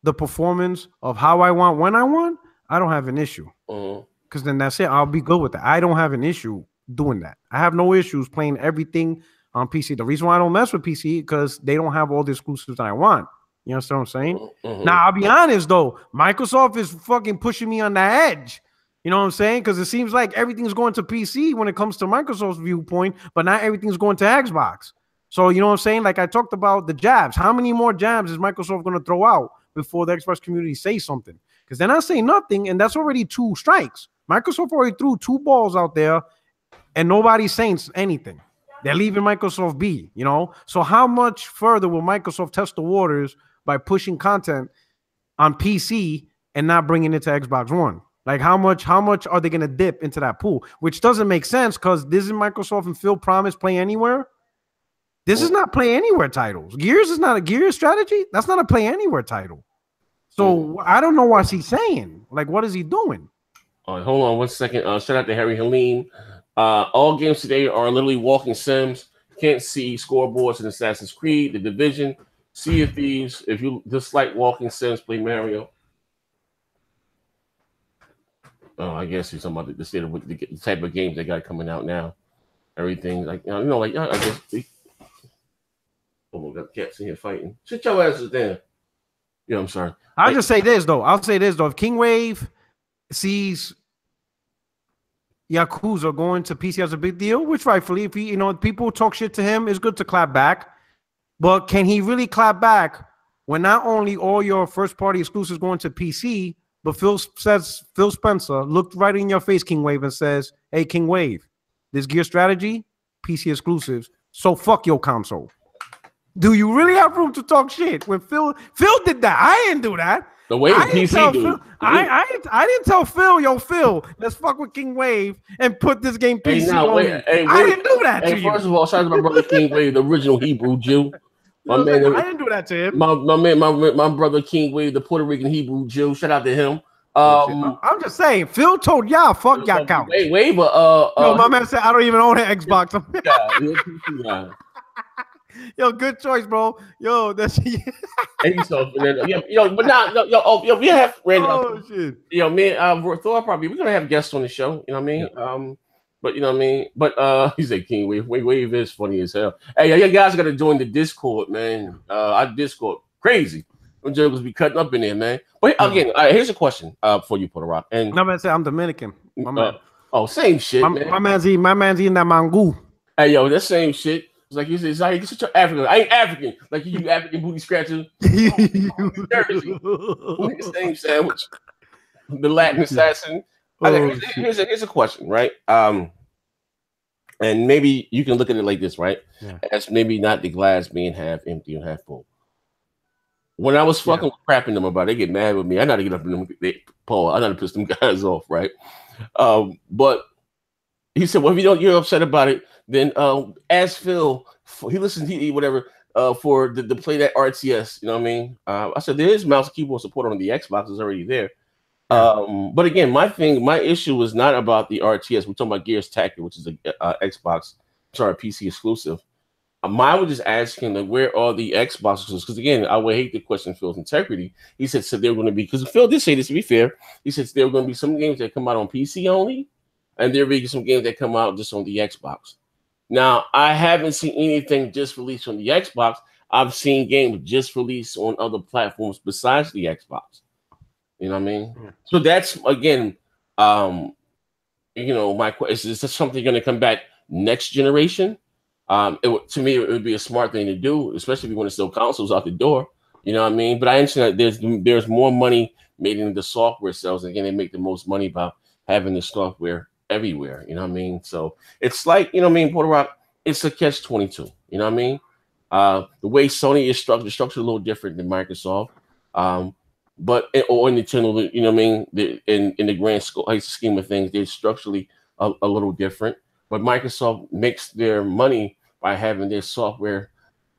the performance of how I want, when I want, I don't have an issue. Because then that's it. I'll be good with that. I don't have an issue doing that. I have no issues playing everything on PC. The reason why I don't mess with PC because they don't have all the exclusives that I want. You understand what I'm saying? Now, I'll be honest, though. Microsoft is fucking pushing me on the edge. You know what I'm saying? Because it seems like everything's going to PC when it comes to Microsoft's viewpoint, but not everything's going to Xbox. So, you know what I'm saying? Like I talked about the jabs. How many more jabs is Microsoft going to throw out before the Xbox community says something? Because they're not saying nothing, and that's already 2 strikes. Microsoft already threw 2 balls out there, and nobody's saying anything. They're leaving Microsoft be, So how much further will Microsoft test the waters by pushing content on PC and not bringing it to Xbox One? Like how much are they going to dip into that pool? Which doesn't make sense because this is Microsoft and Phil promise Play Anywhere. This is not Play Anywhere titles. Gears is not a Gears strategy. That's not a Play Anywhere title. So I don't know what he's saying. Like, what is he doing? All right, hold on 1 second. Shout out to Harry Helene. All games today are literally walking sims. Can't see scoreboards in Assassin's Creed, The Division, Sea of Thieves. If you dislike walking sims, play Mario. Oh, I guess he's talking about the state of the type of games they got coming out now. Everything like I guess. Oh, we got cats in here fighting. Sit your asses down. Yeah, I'm sorry. I'll just say this though. If King Wave sees Yakuza going to PC as a big deal, which rightfully, if he, people talk shit to him, it's good to clap back. But can he really clap back when not only all your first party exclusives going to PC, but Phil Spencer looked right in your face, King Wave, and says, "Hey, King Wave, this gear strategy, PC exclusives. So fuck your console." Do you really have room to talk shit when Phil did that? I didn't do that. The way the PC dude. I didn't tell Phil, yo, Phil, let's fuck with King Wave and put this game PC only. I didn't do that to you. First of all, shout out to my brother King Wave, the original Hebrew Jew. I didn't do that to him. My brother King Wave, the Puerto Rican Hebrew Jew. Shout out to him. I'm just saying, Phil told y'all, fuck y'all couch. Wave, yo, my man said I don't even own an Xbox. Yo, good choice, bro. Yo, that's but now, we have Randy. Oh shit. Yo, me, Thor probably we're gonna have guests on the show. You know what I mean? Yeah. But you know what I mean. But he said King Wave. Wave is funny as hell. Hey, you guys gotta join the Discord, man. Our Discord crazy. Them jokers be cutting up in there, man. But again, here's a question for you, Puerto Rock. And my man said I'm Dominican. My man. Same shit, man. My man's eating that mango. Hey, yo, that same shit. It's like you said, it's like, African. I ain't African. Like you African booty scratcher. Jersey. Same sandwich. The Latin assassin. Here's a question, right? And maybe you can look at it like this, right? Yeah. As maybe not the glass being half empty and half full. When I was fucking crapping them about it, they get mad with me. I know to get up in them. I know to piss them guys off, right? But he said, well, if you're upset about it, then ask Phil. He listens to whatever for the play that RTS. You know what I mean? I said there is mouse and keyboard support on the Xbox. It's already there. But again, my issue was not about the RTS. We're talking about Gears Tactics, which is a PC exclusive. I was just asking, like, where are the Xboxes? Because again, I would hate to question Phil's integrity. He said so they're going to be, because Phil did say this, to be fair. He said there were going to be some games that come out on PC only, and there will be some games that come out just on the Xbox. Now, I haven't seen anything just released on the Xbox. I've seen games just released on other platforms besides the Xbox. You know what I mean? Yeah. So that's, again, my question is this something going to come back next generation? To me, it would be a smart thing to do, especially if you want to sell consoles out the door. You know what I mean? But I understand that there's more money made in the software sales. Again, they make the most money by having the software everywhere. You know what I mean? So it's like, you know what I mean, Puerto Rock, it's a catch-22. You know what I mean? The way Sony is structured, the structure is a little different than Microsoft. Or Nintendo, you know what I mean? In the grand scheme of things, they're structurally a little different. But Microsoft makes their money by having their software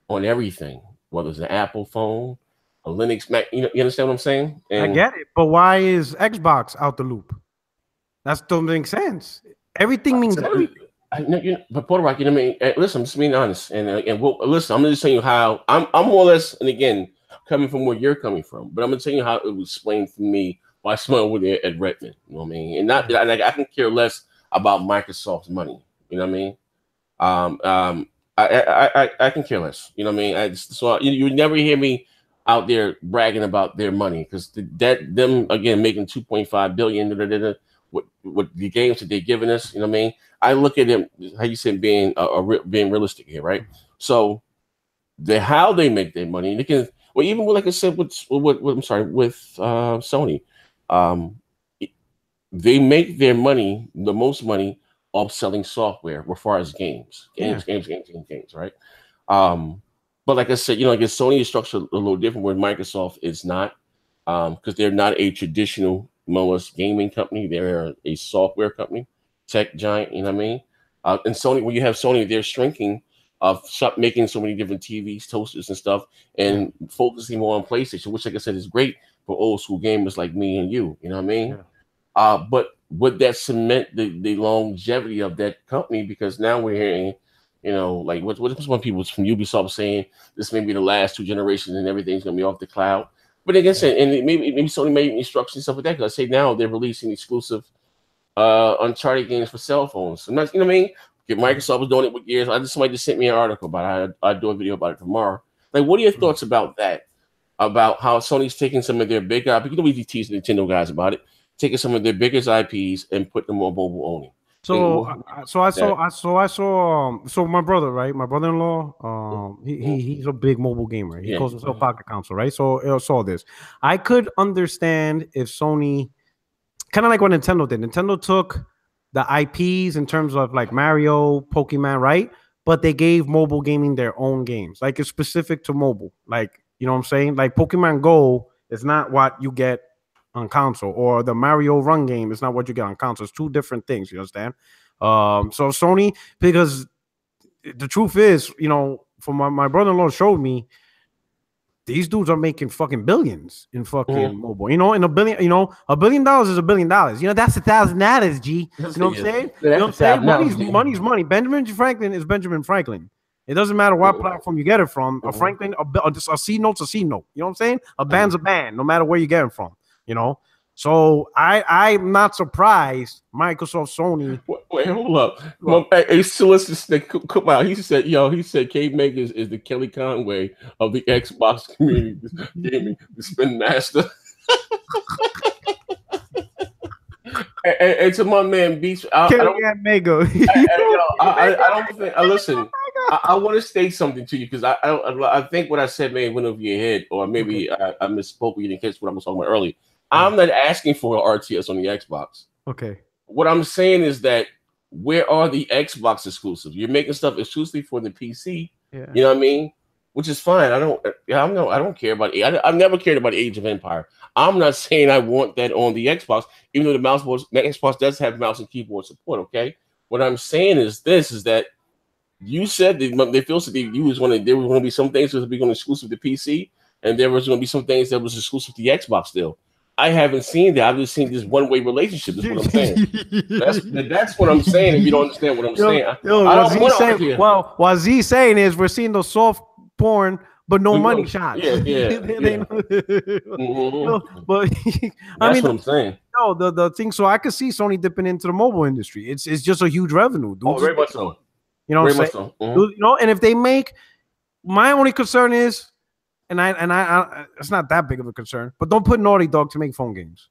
on everything, whether it's an Apple phone, a Linux Mac. You understand what I'm saying? I get it, but why is Xbox out the loop? That don't make sense. Everything means everything. But Puerto Rock, you know what I mean? Listen, I'm just being honest, listen, I'm just telling you how I'm more or less, and again, coming from where you're coming from, but I'm gonna tell you how it was explained for me by someone over there at Redmond. You know what I mean? And not that I can care less about Microsoft's money. You know what I mean? I can care less. You know what I mean? So you would never hear me out there bragging about their money, because them again making 2.5 billion with the games that they're giving us. You know what I mean? I look at them, how you said, being being realistic here, right? So how they make their money, they can, well, even like I said with Sony, they make their money, the most money, off selling software as far as games, right? But like I said, like Sony is structured a little different, where Microsoft is not, because they're not a traditional most gaming company. They're a software company, tech giant. You know what I mean? And Sony, when you have Sony, they're shrinking, making so many different TVs, toasters, and stuff, and focusing more on PlayStation, which, like I said, is great for old school gamers like me and you. You know what I mean? Yeah. But would that cement the longevity of that company? Because now we're hearing, like what's one people from Ubisoft saying this may be the last 2 generations and everything's gonna be off the cloud. But again, and maybe Sony made instructions and stuff like that, because I say now they're releasing exclusive Uncharted games for cell phones. And that's, you know what I mean? Microsoft was doing it with Gears. Somebody just sent me an article about it. I'll do a video about it tomorrow. Like, what are your thoughts about that? About how Sony's taking some of their big IP, we tease the Nintendo guys about it, taking some of their biggest IPs and put them on mobile only. So my brother, right? My brother-in-law, he's a big mobile gamer. He calls himself Pocket Council, right? So I saw this. I could understand if Sony, kind of like what Nintendo did. Nintendo took the IPs in terms of like Mario, Pokemon, right? But they gave mobile gaming their own games. Like, it's specific to mobile. Like, you know what I'm saying? Like Pokemon Go It's not what you get on console, or the Mario Run game is not what you get on console. It's two different things. You understand? So Sony, because the truth is, you know, from my brother-in-law showed me, these dudes are making fucking billions in fucking mobile. You know, in $1 billion, you know, $1 billion is $1 billion. You know, that's $1,000, G. You know what I'm saying? You know what I'm saying? Money's money. Benjamin Franklin is Benjamin Franklin. It doesn't matter what platform you get it from. A Franklin, a C note's a C note. You know what I'm saying? A band's a band, no matter where you get it from. You know? So I'm not surprised Microsoft, Sony. Wait, hold up. Well, hey, Solicitor come out. He said Cave Maker is the Kelly Conway of the Xbox community gaming, the spin master. and to my man Beats, I don't think. Listen, I want to state something to you, because I think what I said may have went over your head, or maybe I misspoke. You didn't catch what I was talking about earlier. I'm not asking for an RTS on the Xbox. Okay. What I'm saying is that where are the Xbox exclusives? You're making stuff exclusively for the PC. Yeah. You know what I mean? Which is fine. I don't care about it. I've never cared about Age of Empire. I'm not saying I want that on the Xbox, even though the Xbox does have mouse and keyboard support. Okay. What I'm saying is that you said they feel that there was going to be some things that was going to be exclusive to PC, and there was going to be some things that was exclusive to the Xbox still. I haven't seen that. I've just seen this one-way relationship. Is what I'm saying. That's what I'm saying. If you don't understand what I'm saying, what Z's saying is we're seeing the soft porn, but no money shots. Yeah. But that's what I'm saying. No, the thing. So I could see Sony dipping into the mobile industry. It's just a huge revenue. Dude. Oh, very much so. You know, you know, and if they make, my only concern is. And I it's not that big of a concern, but don't put Naughty Dog to make phone games.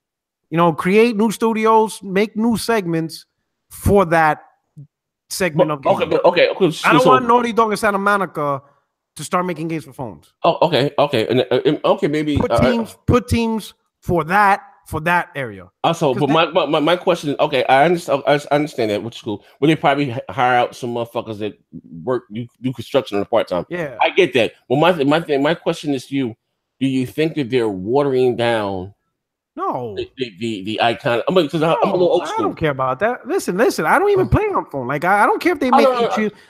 You know, create new studios, make new segments for that segment of games. Okay. I don't want Naughty Dog in Santa Monica to start making games for phones. Oh, okay, and okay, maybe put teams for that area. Also, but my question is, okay, I understand that, which is cool. But they probably hire out some motherfuckers that do construction on a part time. Yeah, I get that. Well, my question is to you: do you think that they're watering down? No, the icon. I mean, because I'm a little old school. I don't care about that. Listen. I don't even play on phone. Like I don't care if they make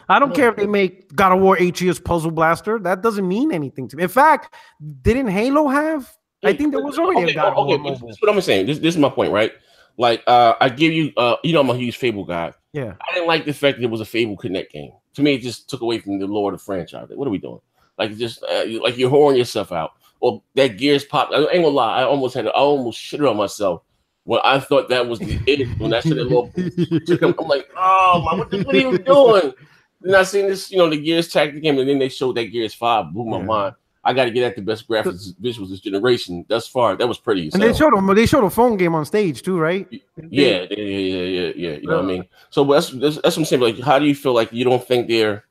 I don't care if they make God of War HE's Puzzle Blaster. That doesn't mean anything to me. In fact, didn't Halo have? I think there was already a God of War mobile. That's what I'm saying. This is my point, right? Like, I give you, you know, I'm a huge Fable guy. Yeah. I didn't like the fact that it was a Fable Connect game. To me, it just took away from the lore of the franchise. Like, what are we doing? Like, just like you're whoring yourself out. Or that Gears pop. I ain't gonna lie. I almost shitted on myself when I thought that was the it. When I said that little, I'm like, oh my, what are you doing? Then I seen this, you know, the Gears tactic game, and then they showed that Gears 5, blew my mind. I got to get at the best graphics visuals this generation thus far. That was pretty. And they showed a phone game on stage too, right? Yeah. You know what I mean? So that's what I'm saying. Like, how do you feel? Like, you don't think they're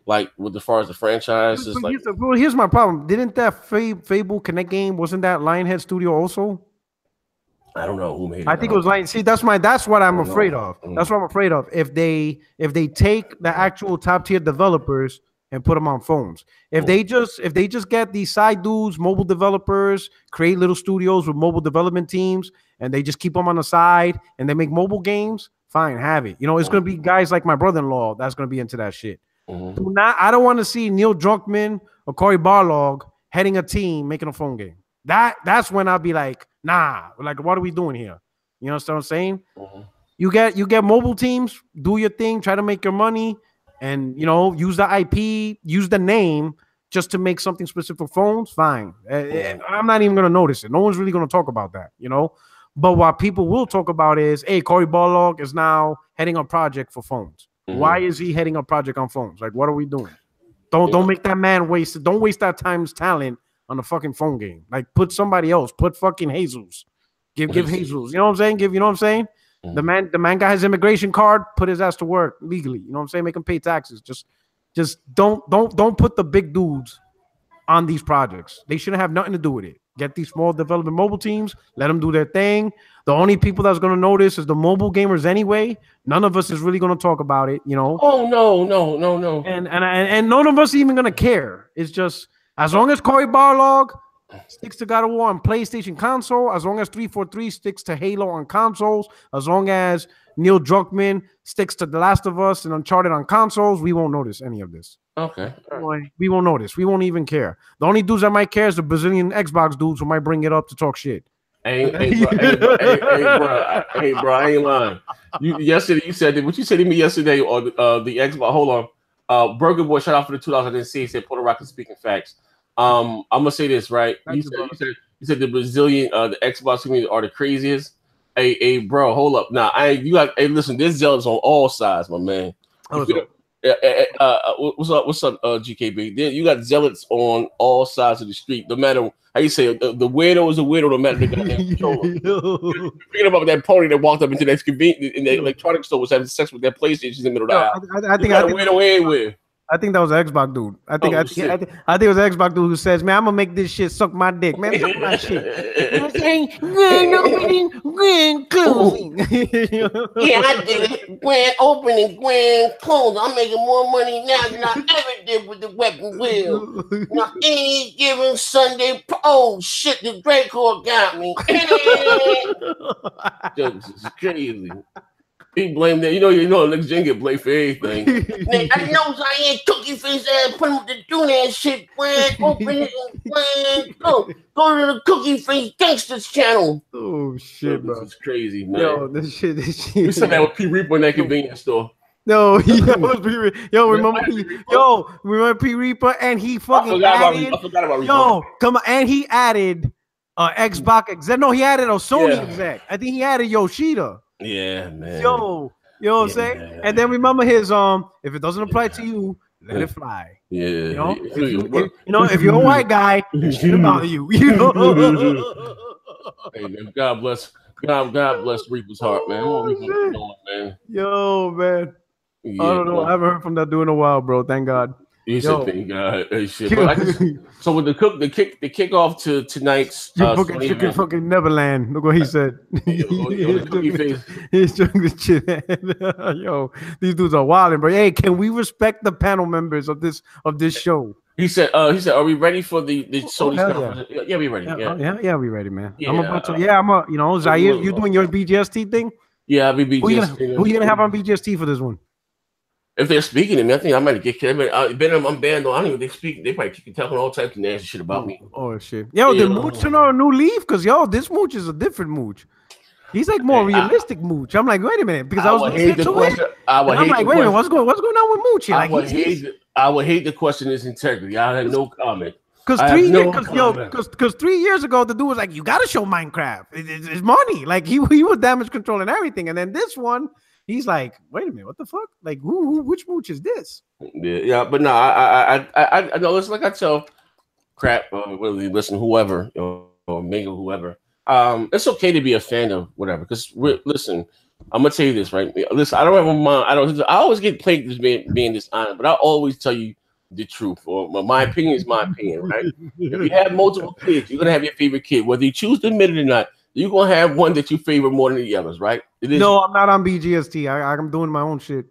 like, with as far as the franchise is like? Well, here's my problem. Didn't that Fable Connect game, wasn't that Lionhead Studio also? I don't know who made it. I think it was Lion. See, that's what I'm afraid of. That's what I'm afraid of. If they take the actual top tier developers and put them on phones. If they just get these side dudes, mobile developers, create little studios with mobile development teams, and they just keep them on the side and they make mobile games, fine, have it. You know, it's gonna be guys like my brother-in-law that's gonna be into that shit. I don't want to see Neil Druckmann or Cory Barlog heading a team making a phone game. That's when I'll be like, nah, like, what are we doing here? You know what I'm saying? You get mobile teams, do your thing, try to make your money. And, you know, use the IP, use the name just to make something specific for phones, fine. I'm not even going to notice it. No one's really going to talk about that, you know. But what people will talk about is, hey, Cory Barlog is now heading a project for phones. Why is he heading a project on phones? Like, what are we doing? Don't make that man waste it. Don't waste that time's talent on a fucking phone game. Like, put somebody else. Put fucking Jesus. Give Jesus. You know what I'm saying? You know what I'm saying? The man got his immigration card, put his ass to work legally. You know what I'm saying? Make him pay taxes. Just don't put the big dudes on these projects. They shouldn't have nothing to do with it. Get these small development mobile teams, let them do their thing. The only people that's going to notice is the mobile gamers anyway. None of us is really going to talk about it, you know. Oh no. And none of us even going to care. It's just as long as Cory Barlog sticks to God of War on PlayStation console, as long as 343 sticks to Halo on consoles, as long as Neil Druckmann sticks to The Last of Us and Uncharted on consoles, we won't notice any of this. Okay. We won't notice. We won't even care. The only dudes that might care is the Brazilian Xbox dudes who might bring it up to talk shit. Hey, bro, I ain't lying. Yesterday you said that. What you said to me yesterday on the Xbox. Hold on. Burger Boy, shout out for the $2 I didn't see. He said Puerto Rico speaking facts. I'm gonna say this right. You said the Brazilian the Xbox community are the craziest. Hey, bro, hold up. Now, listen, there's zealots on all sides, my man. What's up, GKB? You got zealots on all sides of the street. No matter how you say the weirdo is a weirdo, no matter the goddamn Forget about that pony that walked up into that in the electronics store was having sex with that PlayStation in the middle of the aisle. I think weirdo anywhere. I think that was an Xbox dude. I think it was an Xbox dude who says, "Man, I'm gonna make this shit suck my dick, man. Suck my shit." You know what I'm saying? Grand closing. Yeah, I did it. Grand opening, grand closing. I'm making more money now than I ever did with the weapon wheel. Now, any given Sunday, oh shit, the Great Court got me. This is crazy. He blamed that. You know, next gen get blamed for everything. I know I ain't cookie face ass put him to do that shit. When open it and go to the Cookie Face Gangsters channel. Oh shit, bro. This is crazy, man. Yo, this shit. We said that with P Reaper in that convenience store. No, remember P Reaper and he fucking I forgot about Reaper. Yo, come on, and he added Xbox exec. No, he added a Sony exec. I think he added Yoshida. Yeah, man. Yo, you know what I'm saying? Man. And then remember his if it doesn't apply to you, let it fly. Yeah. You know, if you're a white guy, it shouldn't bother you. You know? Hey, man, God bless Reaper's heart, man. Man. Yo, man. Yeah, I don't know. I haven't heard from that dude in a while, bro. Thank God. You said thank God. Hey, shit. So with the kickoff to tonight's fucking Neverland. Look what he said. He's chocolate chip. Yo, these dudes are wilding, bro. Hey, can we respect the panel members of this show? He said, are we ready for the Sony stuff? Yeah, we ready. Yeah, we ready, man. Yeah. I'm Zaire, you doing your BGST thing? Yeah, I'll be BGST. Who you gonna have on BGST for this one? If they're speaking to me, I think I might get killed. I'm banned though. I don't even they speak. They probably keep talking all types of nasty shit about me. Oh shit. Yo, the Mooch turn on a new leaf because this Mooch is a different Mooch. He's like more realistic Mooch. I'm like, wait a minute, because I was hate the question. I'm like, wait a minute, what's going on with Mooch? I would hate to question his integrity. I had no comment. Because 3 years ago, the dude was like, you gotta show Minecraft. It's money. Like he was damage control and everything. And then this one, he's like, wait a minute, what the fuck? Like, which Mooch is this? Yeah, but no, I know. It's like I tell crap, whether you listen, whoever, or Mega, whoever. It's okay to be a fan of whatever. Because listen, I'm gonna tell you this, right? Listen, I don't have a mind. I always get plagued as being dishonest, but I always tell you the truth. Or my opinion is my opinion, right? If you have multiple kids, you're gonna have your favorite kid, whether you choose to admit it or not. You're gonna have one that you favor more than the others, right? No, I'm not on BGST. I'm doing my own shit.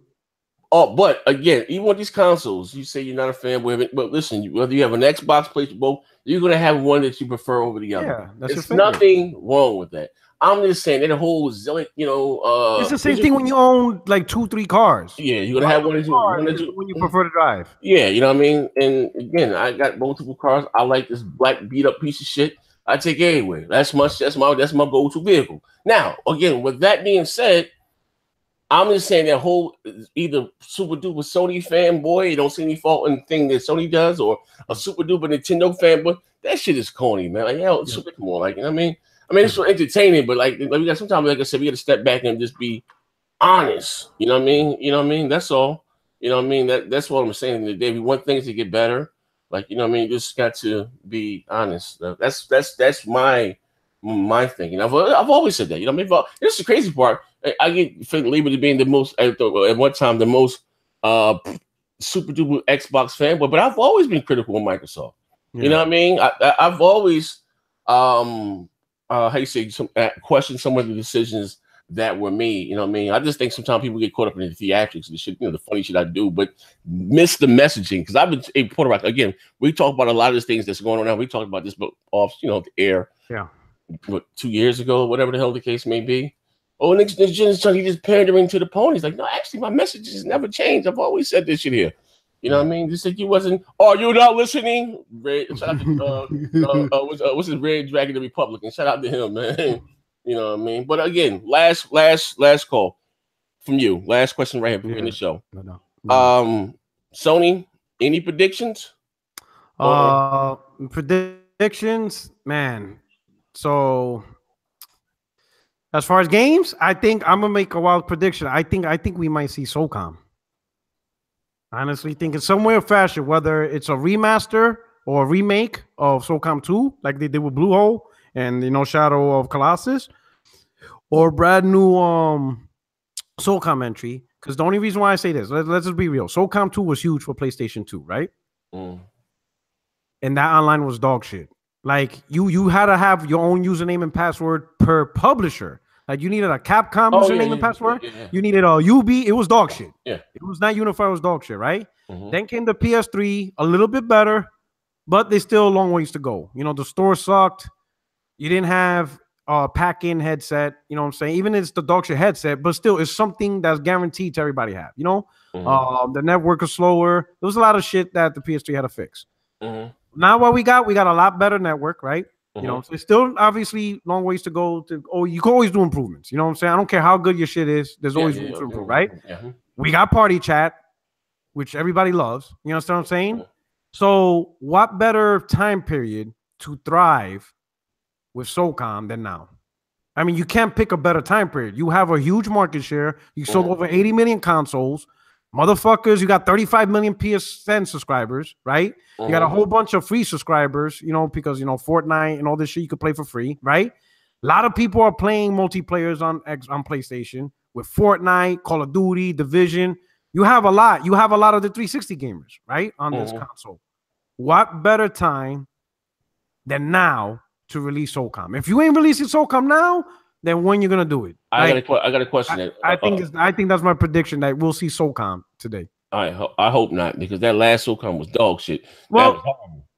Oh, but again, even with these consoles, you say you're not a fan of it. But listen, whether you have an Xbox, PlayStation, both, you're gonna have one that you prefer over the other. Yeah, that's There's nothing wrong with that. I'm just saying that whole zealot, it's the same thing when you own like 2-3 cars. Yeah, you're gonna have one when you prefer to drive. Yeah, you know what I mean. And again, I got multiple cars. I like this black beat up piece of shit. I take it anyway. That's my go-to vehicle. Now, again, with that being said, I'm just saying that whole either super duper Sony fanboy, you don't see any fault in the thing that Sony does, or a super duper Nintendo fanboy. That shit is corny, man. Like, super more, like, you know what I mean? It's so entertaining, but like we got sometimes, like I said, we got to step back and just be honest. You know what I mean? That's all. You know what I mean? That's what I'm saying today. We want things to get better. Like, you know what I mean? You just got to be honest. That's my thinking. I've always said that. You know what I mean? This is the crazy part. I get labeled as being the most, at one time, the most super duper Xbox fanboy, but I've always been critical of Microsoft. Yeah. You know what I mean? I've always, how you say, questioned some of the decisions that were made. You know what I mean? I just think sometimes people get caught up in the theatrics and the shit, the funny shit I do, but miss the messaging. Because I've been in Puerto Rico again. We talk about a lot of the things that's going on now. We talked about this, but off, the air. Yeah. What, 2 years ago, whatever the hell the case may be. Oh, Nick's just pandering to the ponies. Like, no, actually, my message has never changed. I've always said this shit here. You know what I mean? Just like you wasn't. Oh, you're not listening. Shout out to what's his Red Dragon the Republican? Shout out to him, man. You know what I mean? But again, last call from you. Last question right here in the show. No. Sony, any predictions? Predictions, man. So as far as games, I think I'm gonna make a wild prediction. I think we might see SOCOM. Honestly, think in some way or fashion, whether it's a remaster or a remake of SOCOM 2, like they did with Bluehole and Shadow of Colossus, or brand new SOCOM entry. Because the only reason why I say this, let's just be real. SOCOM 2 was huge for PlayStation 2, right? And that online was dog shit. Like you had to have your own username and password per publisher. Like you needed a Capcom username and password. You needed a UB. It was dog shit. Yeah. It was not unified. It was dog shit, right? Then came the PS3, a little bit better, but there's still a long ways to go. The store sucked. You didn't have a pack-in headset. You know what I'm saying? Even if it's the dog shit headset, but still it's something that's guaranteed to everybody have. The network is slower. There was a lot of shit that the PS3 had to fix. Now what we got a lot better network, right? So it's still obviously long ways to go. You can always do improvements. You know what I'm saying? I don't care how good your shit is. There's always room to improve, right? We got party chat, which everybody loves. You understand what I'm saying? So what better time period to thrive with SOCOM than now? I mean, you can't pick a better time period. You have a huge market share. You sold over 80 million consoles. Motherfuckers, you got 35 million PSN subscribers, right? You got a whole bunch of free subscribers, because, Fortnite and all this shit you could play for free, right? A lot of people are playing multiplayers on PlayStation with Fortnite, Call of Duty, Division. You have a lot. You have a lot of the 360 gamers, right, on this console. What better time than now to release SOCOM? If you ain't releasing SOCOM now, then when you're gonna do it? I got a question. I think that's my prediction that we'll see SOCOM today. I hope not, because that last SOCOM was dog shit. Well,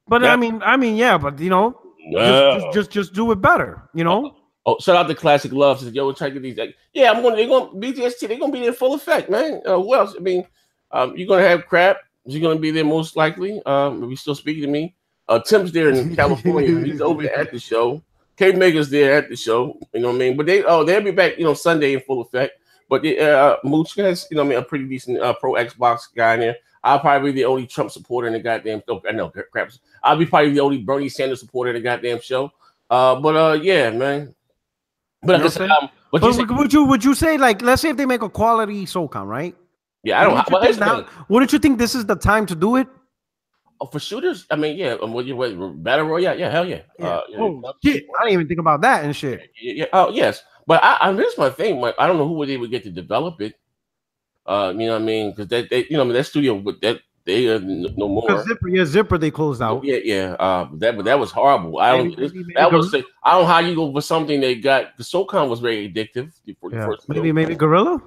but I mean, yeah, but just do it better, Oh, shout out to Classic Love. Says, yo, we'll try to get these. Yeah, they're going BGST. They're gonna be there in full effect, man. Who else? I mean, you're gonna have Crap. He's gonna be there most likely. If he's still speaking to me, Tim's there in California. He's over at the show. K Mega's there at the show. You know what I mean? But they'll be back, Sunday in full effect. But Mooch has, a pretty decent pro Xbox guy in there. I'll probably be the only Trump supporter in the goddamn show. I know, crap. I'll be probably the only Bernie Sanders supporter in the goddamn show. Yeah, man. But like I said, would you say, like, let's say if they make a quality SOCOM, right? Yeah, I don't. Wouldn't you think this is the time to do it? Oh, for shooters, I mean, yeah. Battle Royale, yeah, hell yeah. Shit, I didn't even think about that and shit. Yeah. Oh, yes. But here's my thing. I don't know who they would get to develop it. You know what I mean? Because that studio with that they are no more. Zipper, they closed out. Yeah. But that was horrible. I don't know how you go for something they got. The SOCOM was very addictive. Maybe Gorilla.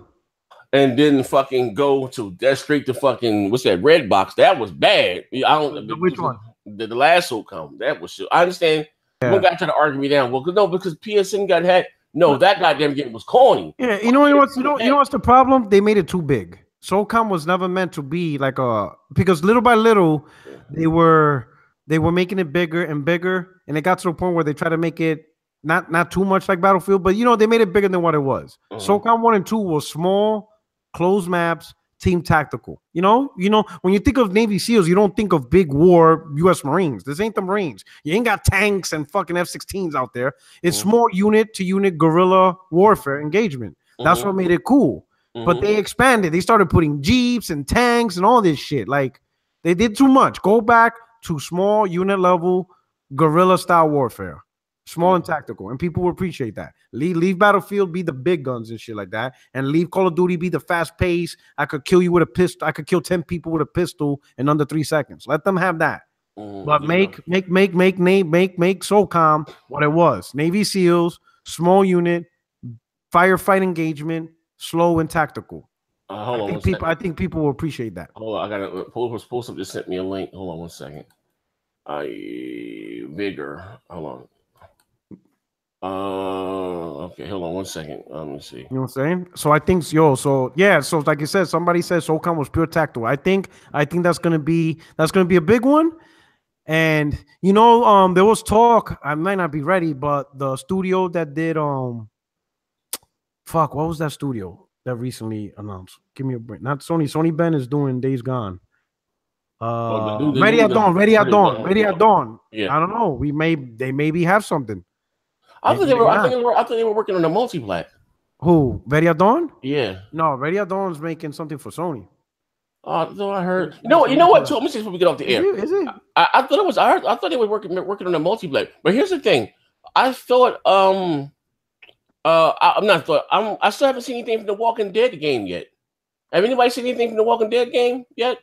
And then fucking go to that straight to fucking what's that Red Box? That was bad. I don't. Which one? The last SOCOM. That was shit. I understand. One guy tried to argue me down. Well, because PSN got hacked. No, that goddamn game was corny. Yeah, you know what's the problem? They made it too big. SOCOM was never meant to be like because little by little they were making it bigger and bigger, and it got to the point where they tried to make it not too much like Battlefield, but they made it bigger than what it was. SOCOM 1 and 2 was small, closed maps, team tactical. When you think of Navy SEALs, you don't think of big war U.S. Marines. This ain't the Marines. You ain't got tanks and fucking F-16s out there. It's small unit to unit guerrilla warfare engagement. That's what made it cool. But they expanded. They started putting jeeps and tanks and all this shit. Like, they did too much. Go back to small unit level guerrilla style warfare. Small and tactical, and people will appreciate that. Leave Battlefield be the big guns and shit like that, and leave Call of Duty be the fast pace. I could kill you with a pistol. I could kill 10 people with a pistol in under 3 seconds. Let them have that. But make SOCOM what it was. Navy SEAls, small unit, firefight engagement, slow and tactical. Hold on. I think people will appreciate that. Hold on, I gotta post up just sent me a link. Hold on 1 second. Vigor. Hold on. Okay, hold on 1 second. Let me see. You know what I'm saying? So I think so like you said, somebody said SOCOM was pure tactical. I think that's gonna be a big one. And you know, there was talk, I might not be ready, but the studio that did what was that studio that recently announced? Give me a break. Not Sony. Sony Ben is doing Days Gone. Ready at Dawn. Yeah. I don't know. They maybe have something. I thought they were working on a multi-plat. Who? Ready at Dawn? Yeah. No, Ready at Dawn's making something for Sony. So I heard. You know what? Too, let me see if we can get off the air. Is it? I thought it was. I thought they were working on a multi-plat. But here's the thing. I thought. I still haven't seen anything from the Walking Dead game yet. Have anybody seen anything from the Walking Dead game yet?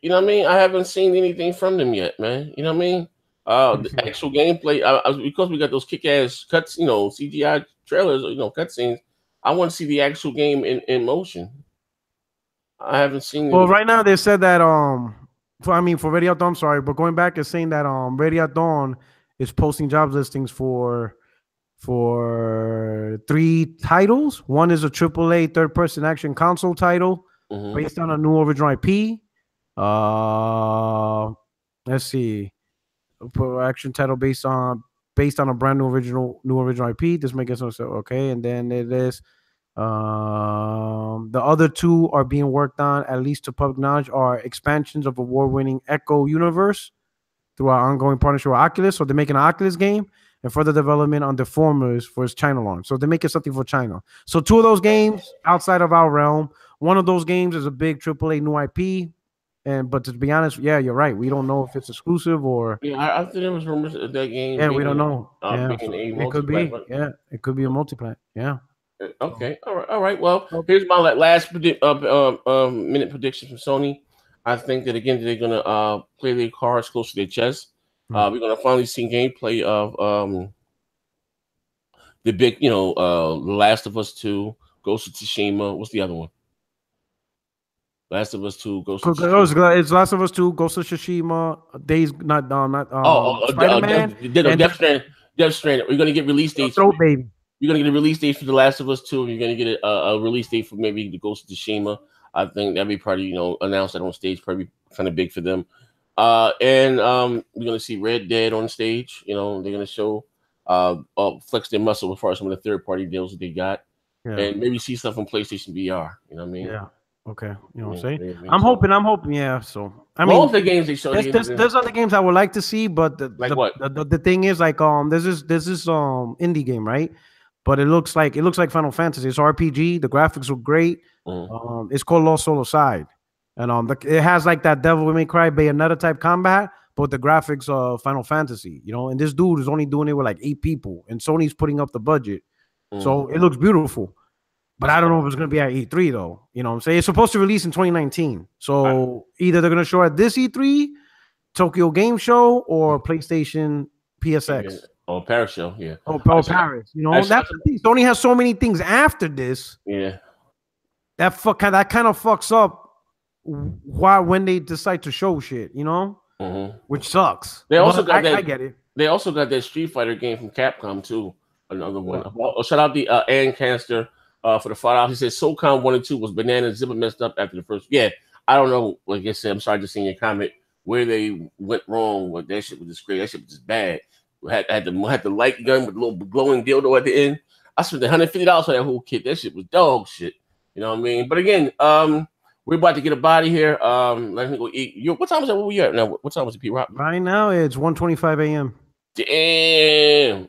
You know what I mean? I haven't seen anything from them yet, man. You know what I mean? The actual gameplay, because we got those kick-ass cuts, CGI trailers, cutscenes. I want to see the actual game in motion. I haven't seen. Well, right now they said that for Ready at Dawn, sorry, but going back is saying that Ready at Dawn is posting job listings for 3 titles. One is a AAA third-person action console title based on a new original IP. Let's see, action title based on a brand new original IP. This makes sense. Okay, and then it is the other 2 are being worked on, at least to public knowledge, are expansions of award-winning Echo universe through our ongoing partnership with Oculus. So they're making an Oculus game and further development on Deformers for its China launch. So they're making something for China. So 2 of those games outside of our realm. One of those games is a big AAA new IP. But to be honest, yeah, you're right. We don't know if it's exclusive or. Yeah, I think there was rumors of that game. Yeah, we don't know. It could be. Yeah, it could be a multiplat. Yeah. Okay. All right. Well, here's my last minute prediction from Sony. I think that again they're gonna play their cards close to their chest. We're gonna finally see gameplay of the big, The Last of Us 2, Ghost of Tsushima. What's the other one? Last of Us 2, Ghost of Tsushima. It's Last of Us 2, Ghost of Tsushima, Spider-Man. Death Stranding. We're gonna get release dates. Baby. You're gonna get a release date for The Last of Us 2, and you're gonna get a release date for maybe the Ghost of Tsushima. I think that'd be probably, announced that on stage, probably kind of big for them. And we're gonna see Red Dead on stage. They're gonna show flex their muscle as far as some of the third-party deals that they got, and maybe see stuff on PlayStation VR. You know what I mean? Yeah. Okay, you know what I'm saying? I'm hoping, yeah. So all of the games they show. There's other games I would like to see, but the thing is, like, there's this indie game, right? But it looks like Final Fantasy. It's RPG. The graphics look great. It's called Lost Soul Aside, and it has like that Devil May Cry Bayonetta type combat, but the graphics of Final Fantasy. And this dude is only doing it with like 8 people, and Sony's putting up the budget, so it looks beautiful. But I don't know if it's going to be at E3, though. You know what I'm saying? It's supposed to release in 2019. So either they're going to show at this E3, Tokyo Game Show, or PlayStation PSX. Or Paris show, yeah. Oh, Paris. That's the thing. Sony has so many things after this. Yeah. That kind of fucks up when they decide to show shit, which sucks. I get it. They also got that Street Fighter game from Capcom, too. Another one. Shout out the Ann Canster. For the $5, he says SOCOM 1 and 2 was banana zipper messed up after the first. Yeah, I don't know. Like I said, I'm sorry to see your comment where they went wrong with that shit. Was just great. That shit was just bad. Had the light gun with a little glowing dildo at the end. I spent $150 for that whole kit. That shit was dog shit. You know what I mean? But again, we're about to get a body here. Let me go eat. What time is that? Where we at now? What time is it, P Rock? Right now it's 1:25 a.m. Damn.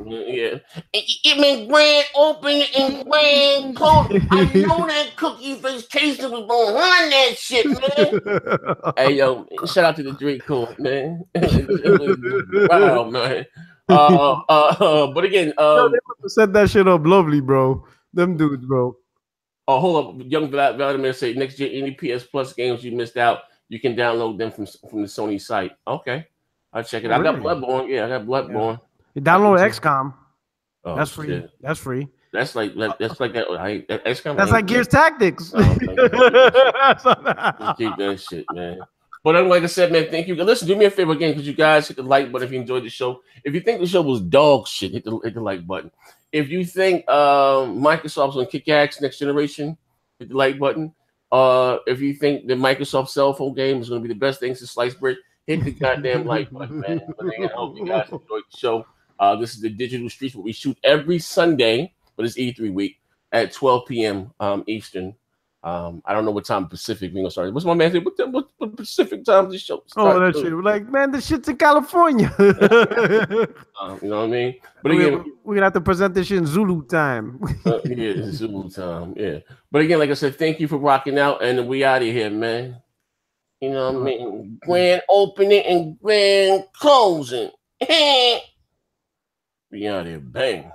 Yeah. It been grand opening and grand close. I know that cookie face Casey was behind that shit, man. Hey, yo, shout out to the Drake Court, man. Wow, man. But again, they must have set that shit up lovely, bro. Them dudes, bro. Oh, hold up. Young Vladimir say next year any PS Plus games you missed out, you can download them from the Sony site. Okay. I'll check it out. I got Bloodborne. Yeah, I got Bloodborne. You download XCOM. That's free. Shit. That's free. That's like that. That's like that. That's kind of. That's like Gears Tactics. Keep that shit, man. But like I said, man, thank you. Listen, do me a favor again, because you guys hit the like button if you enjoyed the show. If you think the show was dog shit, hit the like button. If you think Microsoft's gonna kick your ass next generation, hit the like button. If you think the Microsoft cell phone game is gonna be the best thing since sliced bread, hit the goddamn like button, man. But again, I hope you guys enjoyed the show. This is the Digital Streets, where we shoot every Sunday, but it's E3 week at 12 p.m. Eastern. I don't know what time Pacific we're gonna start. What's my man say? What Pacific time this show starts? Oh, that shit. We're like, man, this shit's in California. You know what I mean? But again, we're gonna have to present this shit in Zulu time. Yeah, Zulu time. Yeah. But again, like I said, thank you for rocking out, and we out of here, man. You know what I mean? Grand opening and grand closing. We out here, bang.